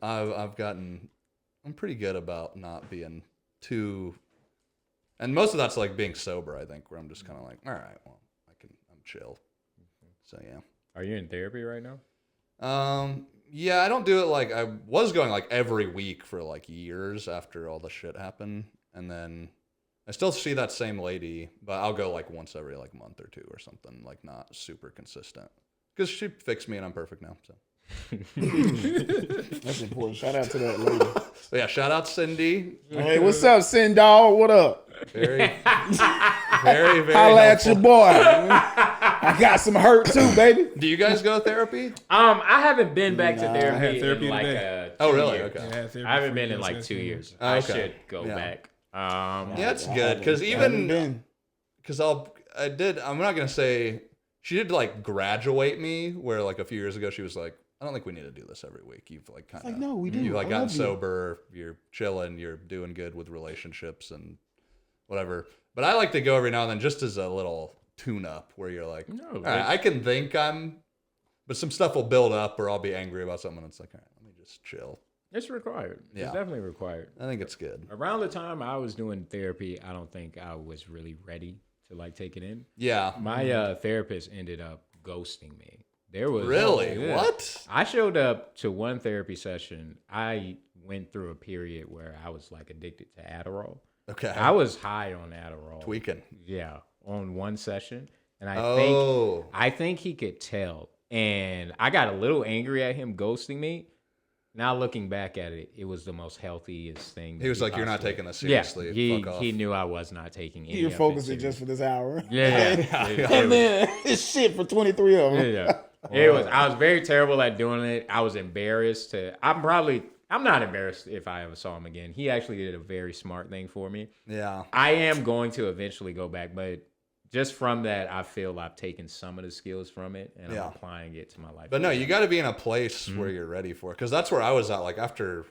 pretty good about not being too And most of that's like being sober, I think, where I'm just kind of like, all right, well, I'm chill. So yeah. Are you in therapy right now? Yeah, I don't do it like I was going like every week for like years after all the shit happened, and then I still see that same lady, but I'll go like once every like month or two or something, like not super consistent, because she fixed me and I'm perfect now. So That's important. Shout out to that lady. but yeah, shout out Cindy. Hey, what's up, Sin Dog? What up? Very, very. Holla at helpful. your boy. I got some hurt too, baby. Do you guys go to therapy? I haven't been back to I had therapy, therapy in like today. 2 Oh, really? years. Okay. Yeah, therapy I haven't for been in years, like that's 2 good. years. Oh, I okay. should go Yeah. back. Yeah, it's I good because haven't even been. because I'm not gonna say she did like graduate me where like a few years ago she was like, I don't think we need to do this every week. You've like kind of like, no, we do. You've like I gotten love you. sober. You're chilling. You're doing good with relationships and whatever. But I like to go every now and then just as a little tune up where you're like, No, all right, I can think but some stuff will build up or I'll be angry about something. And it's like, all right, let me just chill. It's required. Yeah. It's definitely required. I think it's good. Around the time I was doing therapy, I don't think I was really ready to like take it in. Yeah. My therapist ended up ghosting me. There was Really? Yeah. What? I showed up to one therapy session. I went through a period where I was like addicted to Adderall. Okay. I was high on Adderall. Tweaking. Yeah, on one session, and Oh. I think he could tell, and I got a little angry at him ghosting me. Now looking back at it, it was the most healthiest thing. that He was like, you're not possibly- taking this seriously. Yeah, Fuck off. he knew I was not taking any. You're of it focusing serious. just for this hour. Yeah. And then it's shit for 23 of them. Yeah. It was. I was very terrible at doing it. I was embarrassed to. I'm not embarrassed if I ever saw him again. He actually did a very smart thing for me. Yeah. I am going to eventually go back, but just from that, I feel I've taken some of the skills from it and Yeah. I'm applying it to my life. But no, you got to be in a place Mm-hmm. where you're ready for it. Because that's where I was at. Like after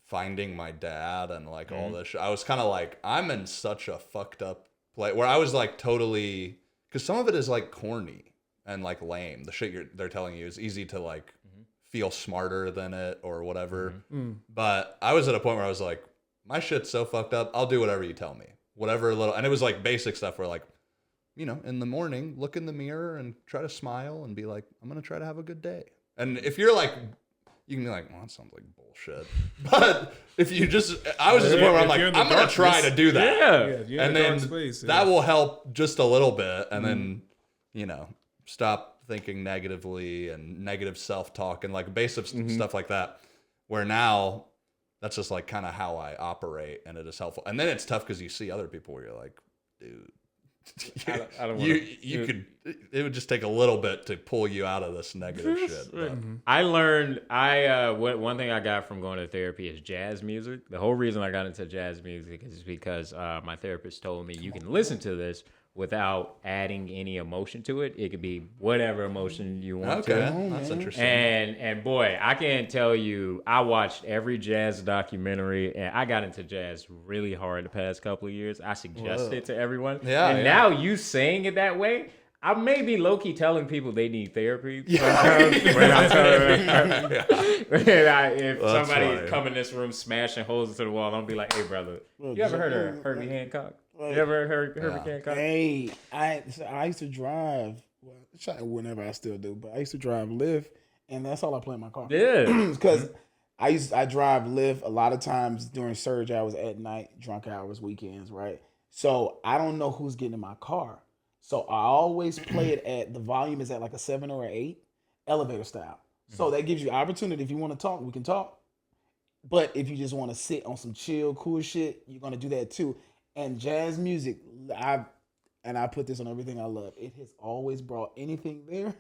finding my dad and like all Mm-hmm. this shit, I was kind of like, I'm in such a fucked up place where I was like totally, because some of it is like corny and like lame. The shit they're telling you is easy to like Mm-hmm. feel smarter than it or whatever. But I was at a point where I was like, my shit's so fucked up. I'll do whatever you tell me. Whatever little, and it was like basic stuff where like, you know, in the morning, look in the mirror and try to smile and be like, I'm going to try to have a good day. And if you're like, you can be like, well, that sounds like bullshit. But if you just, I was just at the point where I'm If like, you're in the I'm going to try darkness, to do that. Yeah. Yeah, if you're in And a then dark space, that will help just a little bit. And then, you know, stop thinking negatively and negative self-talk and like basic stuff like that. Where now that's just like kind of how I operate and it is helpful. And then it's tough because you see other people where you're like, dude, I don't you could, it would just take a little bit to pull you out of this negative shit. But, I learned one thing I got from going to therapy is jazz music. The whole reason I got into jazz music is because my therapist told me you can listen to this without adding any emotion to it. It could be whatever emotion you want okay, to. that's interesting. And boy, I can't tell you, I watched every jazz documentary and I got into jazz really hard the past couple of years. I suggest it to everyone. Yeah, and yeah. now you saying it that way, I may be low-key telling people they need therapy. Sometimes when I'm telling them, if That's somebody funny. come in this room smashing holes into the wall, I'll be like, hey, brother, you ever heard of Herbie Hancock? You ever heard Herbie Hancock? Hey, I used to drive. Well, whenever I still do, but I used to drive Lyft, and that's all I play in my car. Yeah. Because I drive Lyft a lot of times during surge hours at night, drunk hours, weekends, right? So I don't know who's getting in my car. So I always play it at the volume is at like a 7 or an 8, elevator style. So that gives you opportunity. If you want to talk, we can talk. But if you just want to sit on some chill, cool shit, you're gonna do that too. And jazz music, I put this on everything I love. It has always brought anything there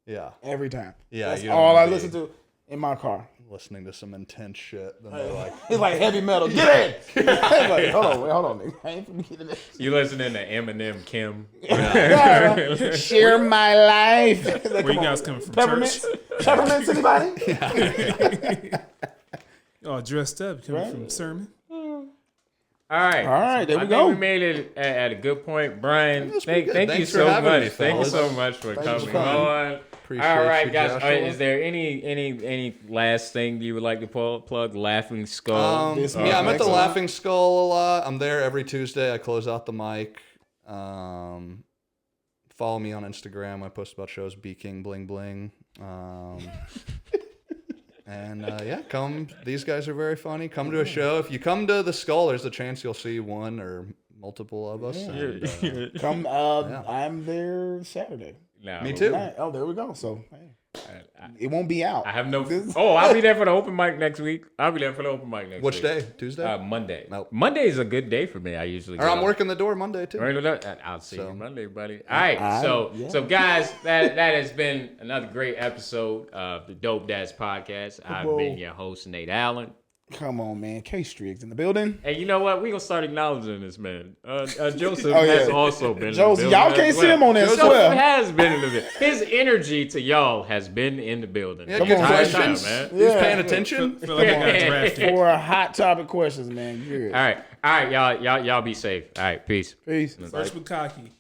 Yeah. every time. Yeah, That's you don't all wanna I be listen to in my car. Listening to some intense shit. Then they're like, It's like heavy metal. Get in. Like, hold on, nigga. I ain't finna get in this. You listening to Eminem, Kim? Share my life. Like, Where come you on. guys coming from? Peppermints? Church? Peppermints, anybody? Oh, dressed up, coming from sermon. All right. There we I go. think we made it at a good point. Brian, That's pretty thank good. you Thanks for so having much. me, Thank you fellas. so much for Thanks for coming coming. on. Appreciate All right, you, guys. Joshua. Is there any last thing you would like to plug? Laughing Skull. Yeah, I'm at the Laughing Skull a lot. I'm there every Tuesday. I close out the mic. Follow me on Instagram. I post about shows. King Bling Bling. And yeah, come. These guys are very funny. Come to a show. If you come to the Skull, there's a chance you'll see one or multiple of us. And, Come. Yeah. I'm there Saturday. No. me too. Oh, there we go. So hey, it won't be out. I have no. I'll be there for the open mic next week. Which day? Tuesday? Monday. Nope. Monday is a good day for me. I usually. Or I'm working the door Monday too. I'll see you Monday, buddy. All right, so guys, that has been another great episode of the Dope Dads Podcast. I've been your host, Nate Allen. Come on, man. K Striggs in the building. And you know what? We're gonna start acknowledging this man. Joseph has also been. Joseph, in the building y'all as can't see well. him on that Joseph swear. has been in the building. His energy to y'all has been in the building. Yeah, the good entire questions. time, man. Who's paying attention? Feel like I got drafted. For hot topic questions, man. Good. All right, y'all be safe. All right, peace. Peace. Search Bukaki.